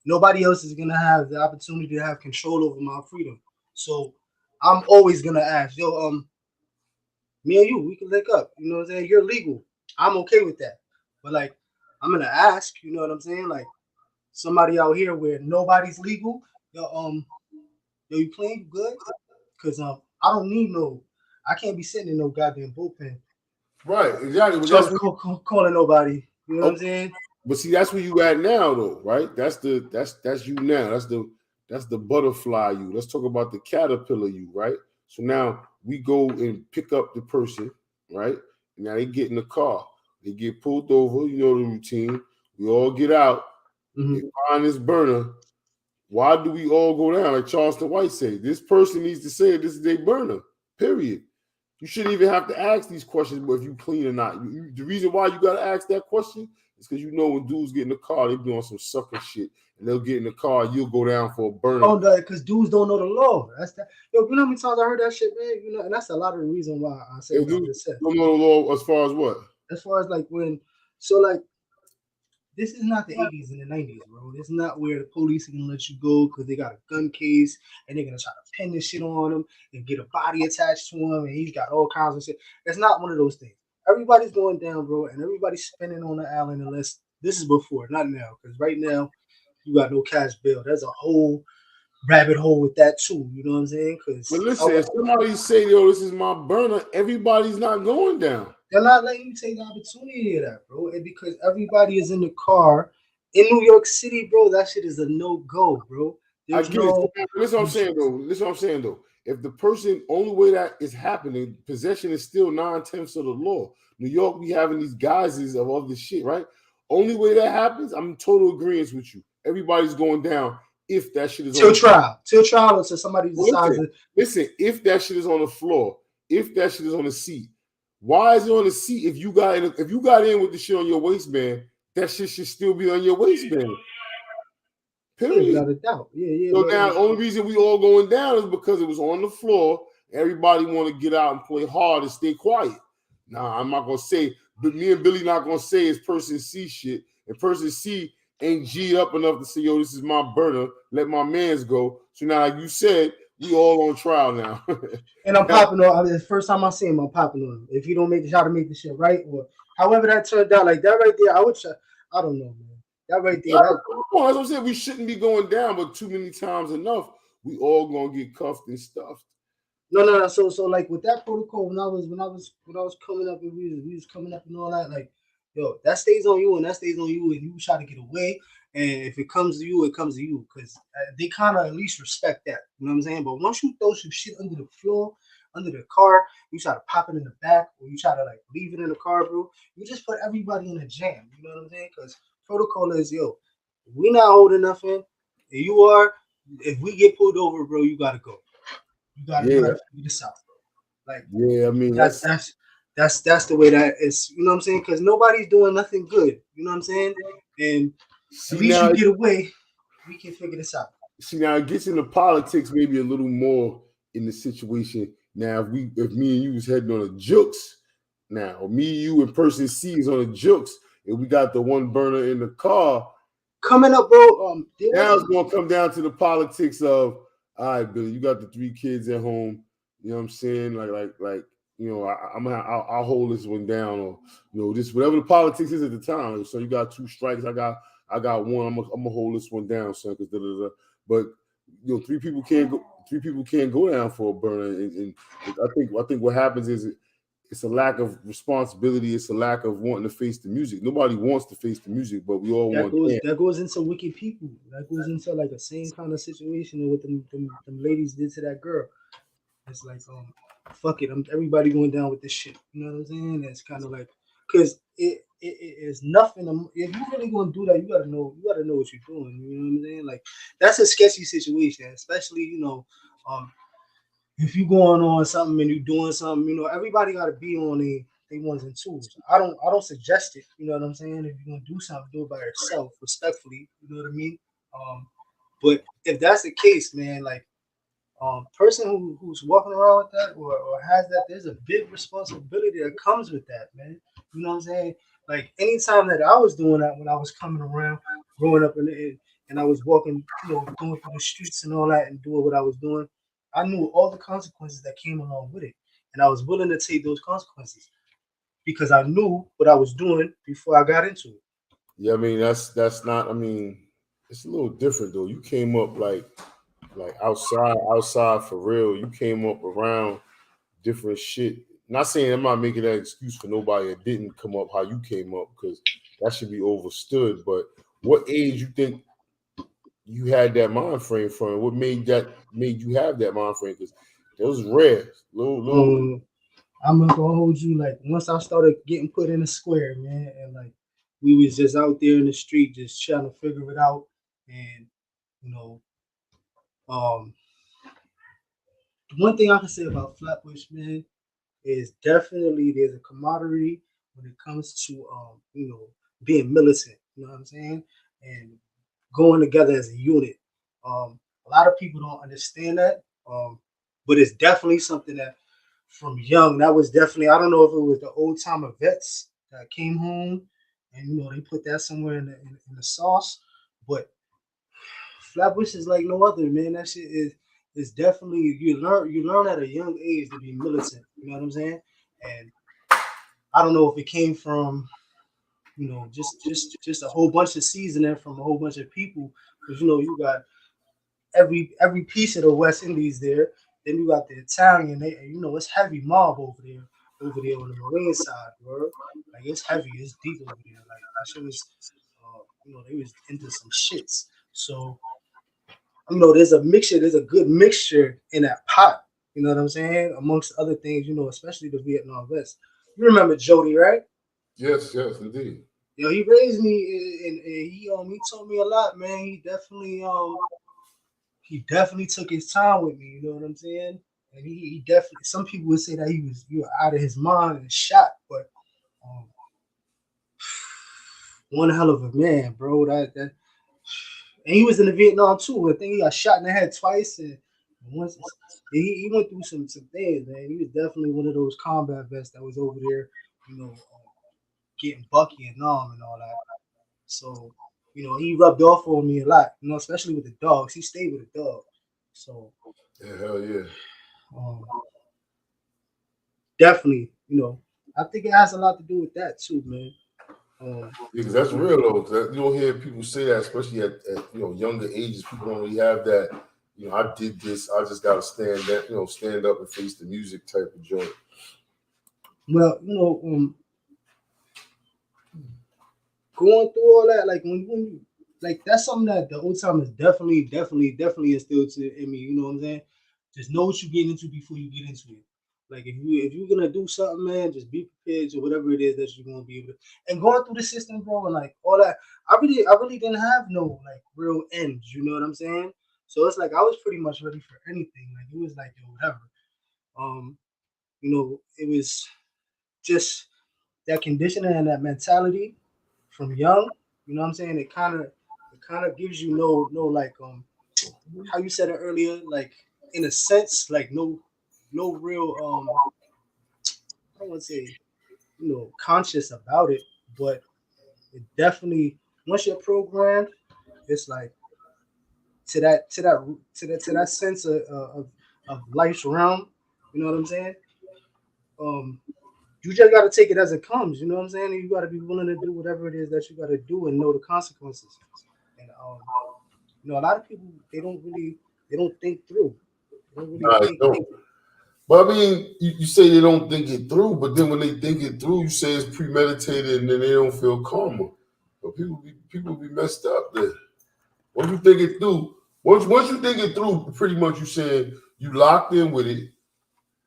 nobody else is gonna have the opportunity to have control over my freedom. So I'm always gonna ask, me and you, we can link up. You know what I'm saying? You're legal. I'm okay with that. But like, I'm gonna ask, you know what I'm saying? Like somebody out here where nobody's legal, you playing good? Because I don't need I can't be sitting in no goddamn bullpen. Right, exactly. Just calling nobody. You know what I'm saying? But see, that's where you at now, though, right? That's you now. That's the butterfly you. Let's talk about the caterpillar you, right? So now we go and pick up the person, right? Now they get in the car. They get pulled over. You know the routine. We all get out. Mm-hmm. They find this burner. Why do we all go down? Like Charleston White said, this person needs to say this is their burner, period. You shouldn't even have to ask these questions, but if you clean or not. The reason why you got to ask that question is because when dudes get in the car, they're doing some sucker shit, and they'll get in the car, you'll go down for a burner. Oh, because dudes don't know the law. That's that. You know how many times I heard that shit, man? And that's a lot of the reason why I say what I just said. Don't know the law as far as what? As far as this is not the 80s and the 90s, bro. This is not where the police are gonna let you go because they got a gun case and they're gonna try to pin this shit on him and get a body attached to him and he's got all kinds of shit. It's not one of those things. Everybody's going down, bro, and everybody's spinning on the island unless this is before, not now. Because right now, you got no cash bail. There's a whole rabbit hole with that too. You know what I'm saying? But listen, if somebody say, this is my burner, everybody's not going down. They're not letting you take the opportunity of that, bro. And because everybody is in the car in New York City, bro, that shit is a no-go, bro. I get it. This is what I'm saying, though. If the person, only way that is happening, possession is still 9/10 of the law. New York, we having these guises of all this shit, right? Only way that happens, I'm in total agreement with you. Everybody's going down if that shit is till trial until somebody decides. Listen, if that shit is on the floor, if that shit is on the seat, why is it on the seat? If you got in with the shit on your waistband, that shit should still be on your waistband. Period. Without a doubt. Yeah. So now the only reason we all going down is because it was on the floor. Everybody want to get out and play hard and stay quiet. Nah, I'm not gonna say, but me and Billy not gonna say it's person C shit. And person C ain't G'd up enough to say, this is my burner. Let my mans go. So now, like you said, we all on trial now. And I'm popping on. The first time I see him, I'm popping on him. If you don't try to make the shit right, or however that turned out, like that right there, I don't know, man. That right there. That's what I'm saying. We shouldn't be going down, but too many times enough, we all gonna get cuffed and stuffed. No. So like with that protocol, when I was coming up and we was coming up and all that, like, that stays on you and that stays on you, and you try to get away. And if it comes to you, it comes to you, because they kind of at least respect that. You know what I'm saying? But once you throw some shit under the floor, under the car, you try to pop it in the back, or you try to like leave it in the car, bro, you just put everybody in a jam. You know what I'm saying? Because protocol is, we not holding nothing. And you are. If we get pulled over, bro, you gotta go. You gotta figure this out, bro. Like, yeah, I mean that's the way that is. You know what I'm saying? Because nobody's doing nothing good. You know what I'm saying? And at least you get away. We can figure this out. See, now it gets into politics maybe a little more in the situation. Now, if me and you was heading on a jukes, now, or me, you, and person C is on a jukes, and we got the one burner in the car coming up, bro. Now it's gonna come down to the politics of, all right, Billy, you got the 3 kids at home. You know what I'm saying? Like, I'll hold this one down, or just whatever the politics is at the time. So you got 2 strikes, I got one. I'm gonna hold this one down, son. Because but 3 people can't go. 3 people can't go down for a burner, and I think what happens is it's a lack of responsibility. It's a lack of wanting to face the music. Nobody wants to face the music, but we all want. That goes into wicked people. That goes into like the same kind of situation with them ladies did to that girl. It's like, fuck it, everybody going down with this shit. You know what I'm saying? It's kind of like, cause it is nothing. If you really gonna do that, you gotta know what you're doing. You know what I'm saying? Like that's a sketchy situation, especially if you going on something and you doing something. Everybody gotta be on they ones and twos. I don't suggest it. You know what I'm saying? If you're gonna do something, do it by yourself, respectfully. You know what I mean? But if that's the case, man, like. Person who's walking around with that or has that, there's a big responsibility that comes with that, man. You know what I'm saying? Like anytime that I was doing that when I was coming around, growing up and I was walking, going through the streets and all that and doing what I was doing, I knew all the consequences that came along with it. And I was willing to take those consequences because I knew what I was doing before I got into it. Yeah, I mean that's not. I mean, it's a little different though. You came up like outside for real. You came up around different shit. Not saying I'm not making that excuse for nobody that didn't come up how you came up, because that should be overstood. But what age you think you had that mind frame from? What made you have that mind frame? Because it was rare. Little. I'm not gonna hold you. Like once I started getting put in a square, man, and like we was just out there in the street just trying to figure it out, and you know, um, one thing I can say about Flatbush, man, is definitely there's a camaraderie when it comes to being militant. You know what I'm saying? And going together as a unit. A lot of people don't understand that, but it's definitely something that from young that was definitely. I don't know if it was the old timer vets that came home and they put that somewhere in the sauce, but Flatbush is like no other, man. That shit is definitely you learn at a young age to be militant. You know what I'm saying? And I don't know if it came from just a whole bunch of seasoning from a whole bunch of people, because you got every piece of the West Indies there. Then you got the Italian. It's heavy mob over there on the Marine side, bro. Like it's heavy, it's deep over there. Like that shit was, they was into some shits. So there's a good mixture in that pot. You know what I'm saying? Amongst other things, especially the Vietnam vets. You remember Jody, right? Yes, indeed. He raised me and he taught me a lot, man. He definitely took his time with me. You know what I'm saying? And he definitely. Some people would say that you were out of his mind and shot, but um, one hell of a man, bro. And he was in the Vietnam too. I think he got shot in the head twice, and once he went through some things, man. He was definitely one of those combat vets that was over there, getting Bucky and Nam and all that. So, he rubbed off on me a lot, especially with the dogs. He stayed with the dog. So, yeah, hell yeah. Definitely, I think it has a lot to do with that too, man. Because that's real though. Cause you don't hear people say that, especially at younger ages. People don't really have that. I did this. I just got to stand up and face the music type of joint. Well, going through all that, like when like that's something that the old timers definitely instilled in me. You know what I'm saying? Just know what you get into before you get into it. Like if you're gonna do something, man, just be prepared to whatever it is that you're gonna be able to. And going through the system, bro, and like all that, I really didn't have no like real ends. You know what I'm saying? So it's like I was pretty much ready for anything. Like it was like whatever. Um, it was just that conditioning and that mentality from young. You know what I'm saying? It kind of gives you no like how you said it earlier, like in a sense, like no real I don't want to say conscious about it, but it definitely once you're programmed, it's like to that sense of life's realm. You know what I'm saying? you just got to take it as it comes. You know what I'm saying? And you got to be willing to do whatever it is that you got to do and know the consequences. And a lot of people they don't think through. They don't really think. Don't. But I mean, you say they don't think it through, but then when they think it through, you say it's premeditated, and then they don't feel karma. But people be messed up there. Once you think it through, once you think it through, pretty much you saying you locked in with it,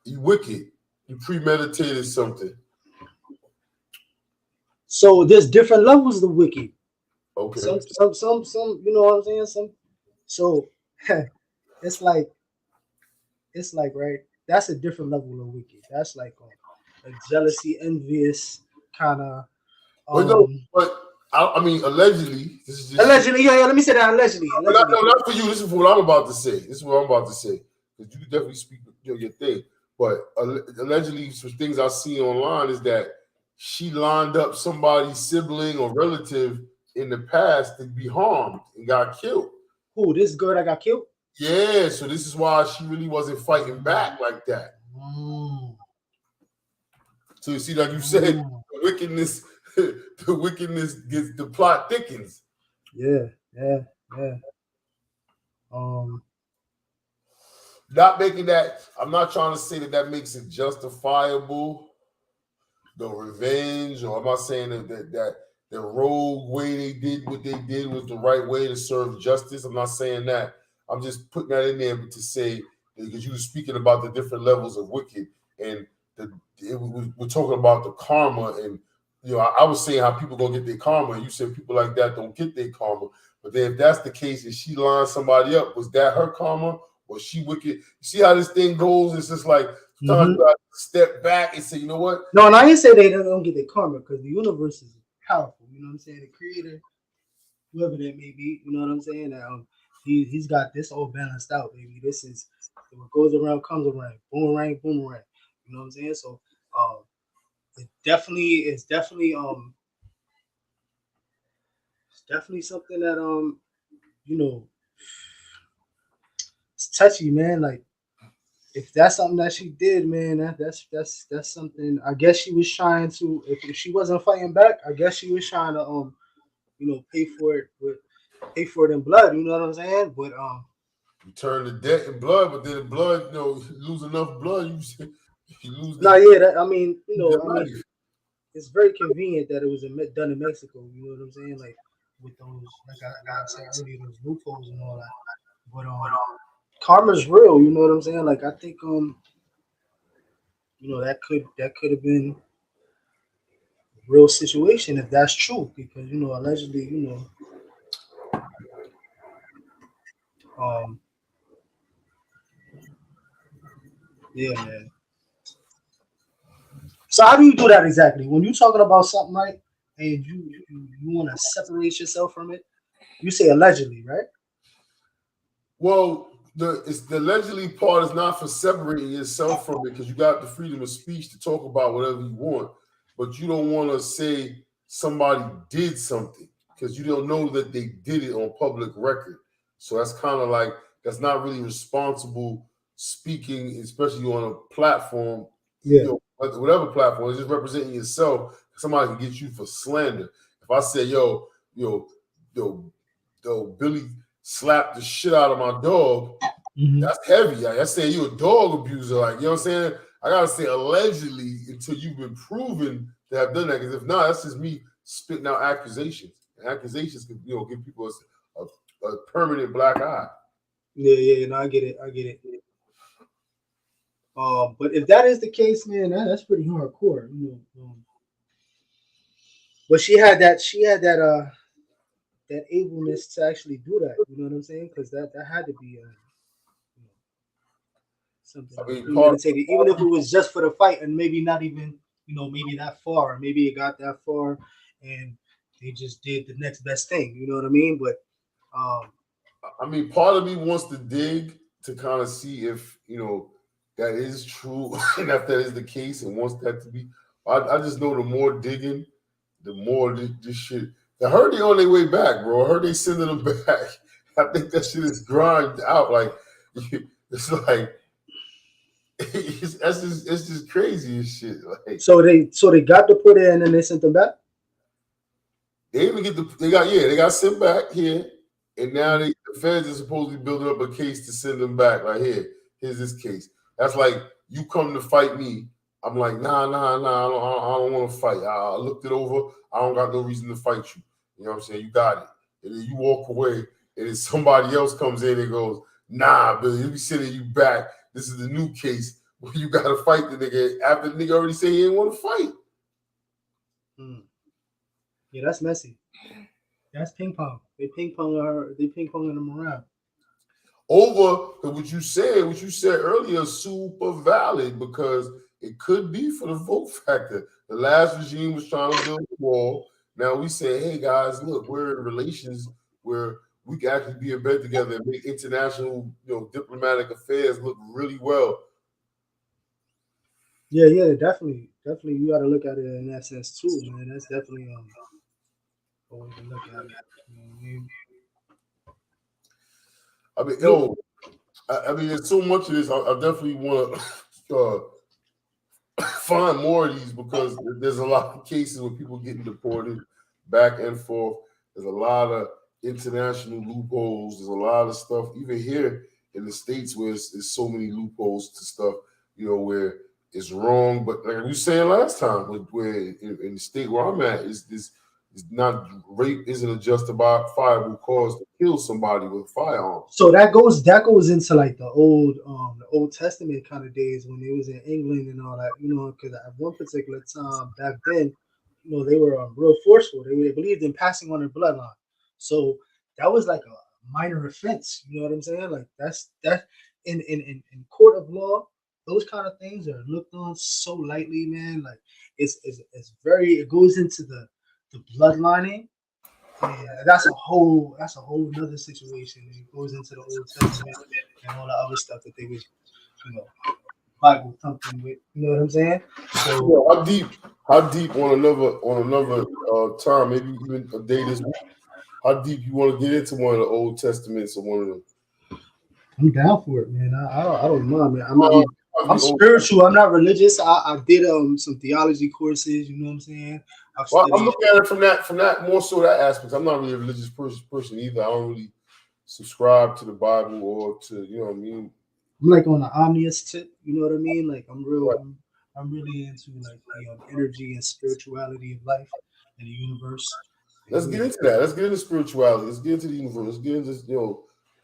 you wicked, you premeditated something. So there's different levels of wicked. Okay. Some, you know what I'm saying? So it's like right. That's a different level of wicked. That's like a jealousy, envious kind of. But I mean, allegedly, this is just allegedly. Yeah. Let me say that allegedly. No, not for you. This is what I'm about to say. Because you can definitely speak your thing. But allegedly, some things I see online is that she lined up somebody's sibling or relative in the past to be harmed and got killed. Who? This girl that got killed? Yeah. So this is why she really wasn't fighting back like that. So you see, like you said, the wickedness gets the plot thickens. Yeah. Not making that. I'm not trying to say that makes it justifiable. The revenge, or I'm not saying that the rogue way they did what they did was the right way to serve justice. I'm not saying that. I'm just putting that in there to say, because you were speaking about the different levels of wicked, and we're talking about the karma, and I was saying how people gonna get their karma, and you said people like that don't get their karma. But then if that's the case, and she lined somebody up, was that her karma? Or she wicked? You see how this thing goes? It's just like sometimes you gotta step back and say, you know what? No, and I didn't say they don't get their karma, because the universe is powerful. You know what I'm saying? The creator, whoever that may be, you know what I'm saying? He's got this all balanced out, baby. This is what goes around comes around. Boomerang, boomerang. You know what I'm saying? So it's definitely something that it's touchy, man. Like, if that's something that she did, man, that's something. I guess she was trying to. If she wasn't fighting back, I guess she was trying to pay for it in blood. You know what I'm saying? But you turn the debt in blood, but then the blood, lose enough blood, you lose. It's very convenient that it was done in Mexico. You know what I'm saying? Like, with those, like I said earlier, those loopholes and all that. But karma's real. You know what I'm saying? Like, I think that could have been a real situation if that's true, because allegedly, yeah, man. So how do you do that exactly? When you're talking about something, right, and you want to separate yourself from it, you say allegedly, right? Well, the allegedly part is not for separating yourself from it, because you got the freedom of speech to talk about whatever you want, but you don't want to say somebody did something because you don't know that they did it on public record. So that's kind of like, that's not really responsible speaking, especially on a platform. Yeah. Whatever platform, it's just representing yourself. Somebody can get you for slander. If I say, yo, Billy slapped the shit out of my dog, that's heavy. Like, I say you a dog abuser. Like, you know what I'm saying? I gotta say allegedly until you've been proven to have done that. Because if not, that's just me spitting out accusations. And accusations can give people a permanent black eye. Yeah. No, I get it. But if that is the case, man, that's pretty hardcore. But she had that ableness to actually do that. You know what I'm saying? Because that had to be something premeditated, even if it was just for the fight, and maybe not even maybe that far, maybe it got that far, and they just did the next best thing. You know what I mean? But part of me wants to dig to kind of see if that is true and if that is the case, and wants that to be. I just know the more digging, the more this shit. I heard they on their way back, bro. I heard they sending them back. I think that shit is grind out. Like, it's like it's just crazy as shit. Like So they got deported and then they sent them back. they even they got sent back here, and now the feds are supposedly building up a case to send them back. Like here's this case. That's like you come to fight me. I'm like nah. I don't want to fight. I looked it over. I don't got no reason to fight you. You know what I'm saying? You got it. And then you walk away, and then somebody else comes in and goes, nah, Billy, you be sending you back. This is the new case where you got to fight the nigga after the nigga already say he didn't want to fight. Yeah, that's messy. That's ping pong. They ping ponging them around. Over what you said earlier, super valid because it could be for the vote factor. The last regime was trying to build a wall. Now we say, hey guys, look, we're in relations where we can actually be in bed together and make international, diplomatic affairs look really well. Yeah, definitely. You got to look at it in that sense too, man. That's definitely a way to look at it. You know what I mean? I mean, there's so much of this. I definitely want to find more of these because there's a lot of cases where people getting deported back and forth. There's a lot of international loopholes. There's a lot of stuff, even here in the States, where there's so many loopholes to stuff, where it's wrong. But like we were saying last time, where in the state where I'm at, is not rape isn't a justifiable cause to kill somebody with a firearm. So that goes into like the Old Testament kind of days when they was in England and all that, because at one particular time back then, they were real forceful. They believed in passing on their bloodline. So that was like a minor offense. You know what I'm saying? Like that in court of law, those kind of things are looked on so lightly, man. Like it's it goes into the bloodlining. Yeah, that's a whole nother situation. It goes into the Old Testament and all the other stuff that they was, Bible thumping with. You know what I'm saying? So how deep on another time, maybe even a day this week. How deep you want to get into one of the Old Testaments or one of them? I'm down for it, man. I don't mind, man. I'm spiritual. I'm not religious. I did some theology courses. You know what I'm saying? I'm looking at it from that more so that aspect. I'm not really a religious person either. I don't really subscribe to the Bible or to what I mean. I'm like on the omnious tip. You know what I mean? Like I'm real. Right. I'm really into like the energy and spirituality of life and the universe. Let's get into that. Let's get into spirituality. Let's get into the universe. Let's get into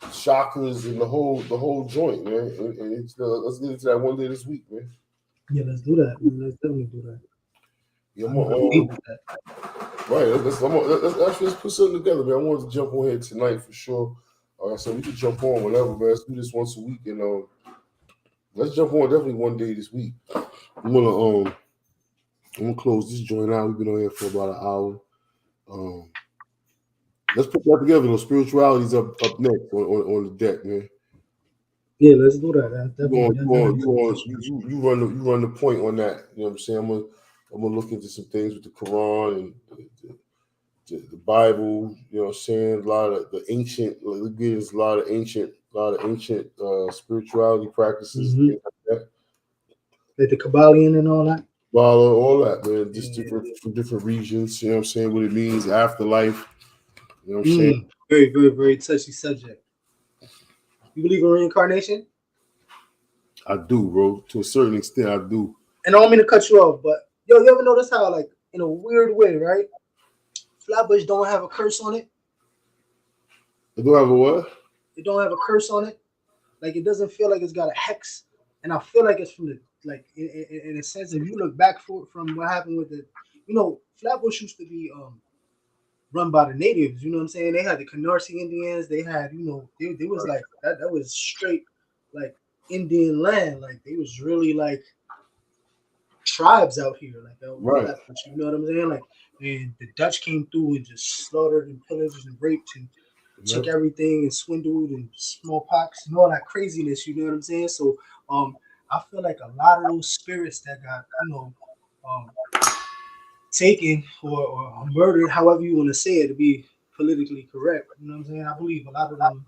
chakras and the whole joint, man. And let's get into that one day this week, man. Yeah, let's do that. Let's definitely do that. Yeah, right. Let's put something together, man. I wanted to jump on here tonight for sure. Like I said, we can jump on whenever, man. Let's do this once a week, and let's jump on definitely one day this week. I'm gonna close this joint out. We've been on here for about an hour. Let's put that together. The spirituality's up next on the deck, man. Yeah, let's do that. You run the point on that. You know what I'm saying? I'm gonna look into some things with the Quran and the Bible. You know what I'm saying? A lot of the ancient. There's a lot of ancient spirituality practices. Mm-hmm. Things like that. Like the Kabbalion and all that. All that, man. Just from different regions. You know what I'm saying? What it means, afterlife. You know what I'm saying? Very, very, very touchy subject. You believe in reincarnation? I do, bro. To a certain extent, I do. And I don't mean to cut you off, but you ever notice how, like, in a weird way, right? Flatbush don't have a curse on it. It don't have a what? It don't have a curse on it. Like, it doesn't feel like it's got a hex. And I feel like it's from the, like, in a sense, if you look back from what happened with the, Flatbush used to be run by the natives. You know what I'm saying? They had the Canarsie Indians. They had, they was like, that was straight, like, Indian land. Like, they was really, like, tribes out here. Like, right. Flatbush, you know what I'm saying? Like, and the Dutch came through and just slaughtered and pillaged and raped and took everything and swindled and smallpox and all that craziness, you know what I'm saying? So I feel like a lot of those spirits that got, taken or murdered, however you want to say it to be politically correct, you know what I'm saying? I believe a lot of them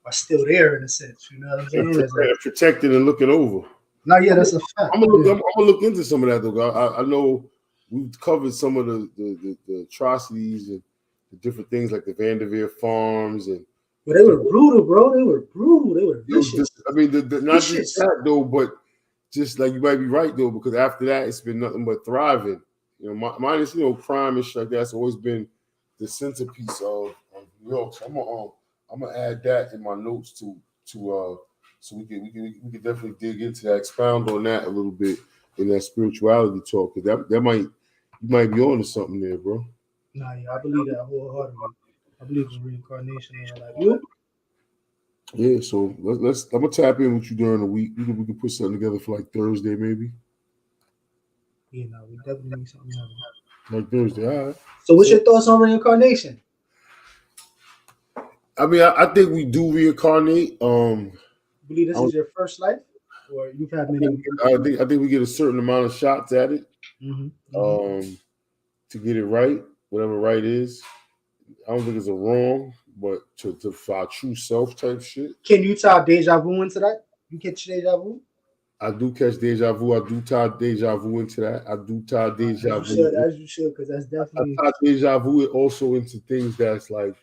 are still there in a sense. You know what I'm saying? It's like, Protected and looking over. no, yeah, that's a fact. I'm gonna look into some of that though. I know we've covered some of the atrocities and the different things like the Vanderveer farms and. But they were brutal, bro. They were brutal. They were vicious. I mean, not just that though, but just like you might be right though, because after that it's been nothing but thriving. You know, minus crime and shit like that's always been the centerpiece of New York. So I'm gonna add that in my notes to so we can definitely dig into that, expound on that a little bit in that spirituality talk, because you might be on to something there, bro. Nah, yeah, I believe that wholeheartedly. I believe in reincarnation and like you. Yeah, so let's. I'm gonna tap in with you during the week. We can put something together for like Thursday, maybe. Yeah, no, we definitely need something else. Like Thursday, all right. So, what's your thoughts on reincarnation? I mean, I think we do reincarnate. Believe this is your first life, or you've had many? I think we get a certain amount of shots at it. To get it right, whatever right is. I don't think it's a wrong, but for our true self type shit. Can you tie deja vu into that? You catch deja vu? I do catch deja vu. I do tie deja vu into that. I do tie deja vu. As you should, because that's definitely. I tie deja vu also into things that's like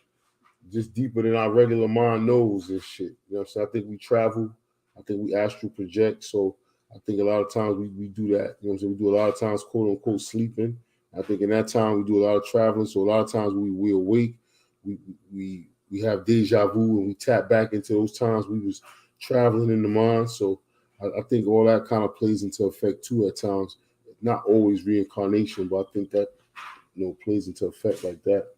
just deeper than our regular mind knows and shit. You know what I'm saying? I think we travel. I think we astral project. So I think a lot of times we do that. You know what I'm saying? We do a lot of times, quote unquote, sleeping. I think in that time we do a lot of traveling. So a lot of times we awake, we have deja vu and we tap back into those times we was traveling in the mind. So I think all that kind of plays into effect too at times. Not always reincarnation, but I think that plays into effect like that.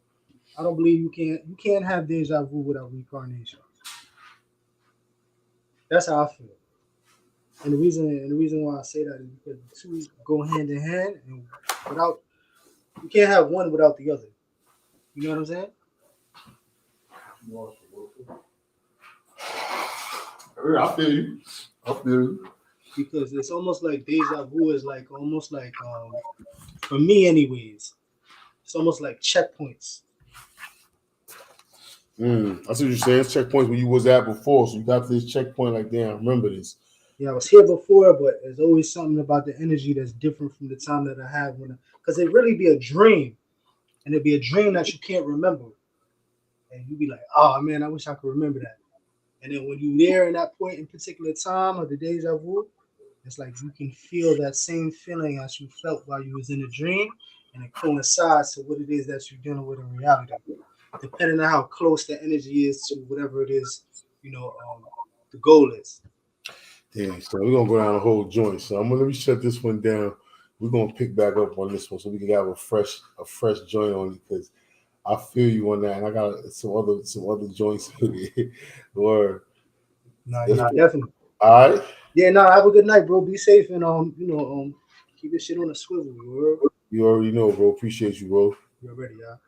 I don't believe you can't have deja vu without reincarnation. That's how I feel. And the reason why I say that is because the two go hand in hand, and you can't have one without the other. You know what I'm saying? I feel you. Because it's almost like deja vu is like almost like for me anyways, it's almost like checkpoints. I see what you're saying. It's checkpoints where you was at before. So you got to this checkpoint like, damn, remember this. Yeah, I was here before, but there's always something about the energy that's different from the time that I have because it really be a dream. And it'd be a dream that you can't remember. And you'd be like, oh man, I wish I could remember that. And then when you're there in that point in particular time of the deja vu, it's like you can feel that same feeling as you felt while you was in a dream, and it coincides to what it is that you're dealing with in reality. Depending on how close the energy is to whatever it is, the goal is. Yeah, so we're gonna go down the whole joint. So let me shut this one down. We're gonna pick back up on this one so we can have a fresh joint on it, because I feel you on that, and I got some other joints with it. Or Definitely. All right. Yeah, have a good night, bro. Be safe and keep this shit on a swivel. You already know, bro. Appreciate you, bro. You're ready, y'all.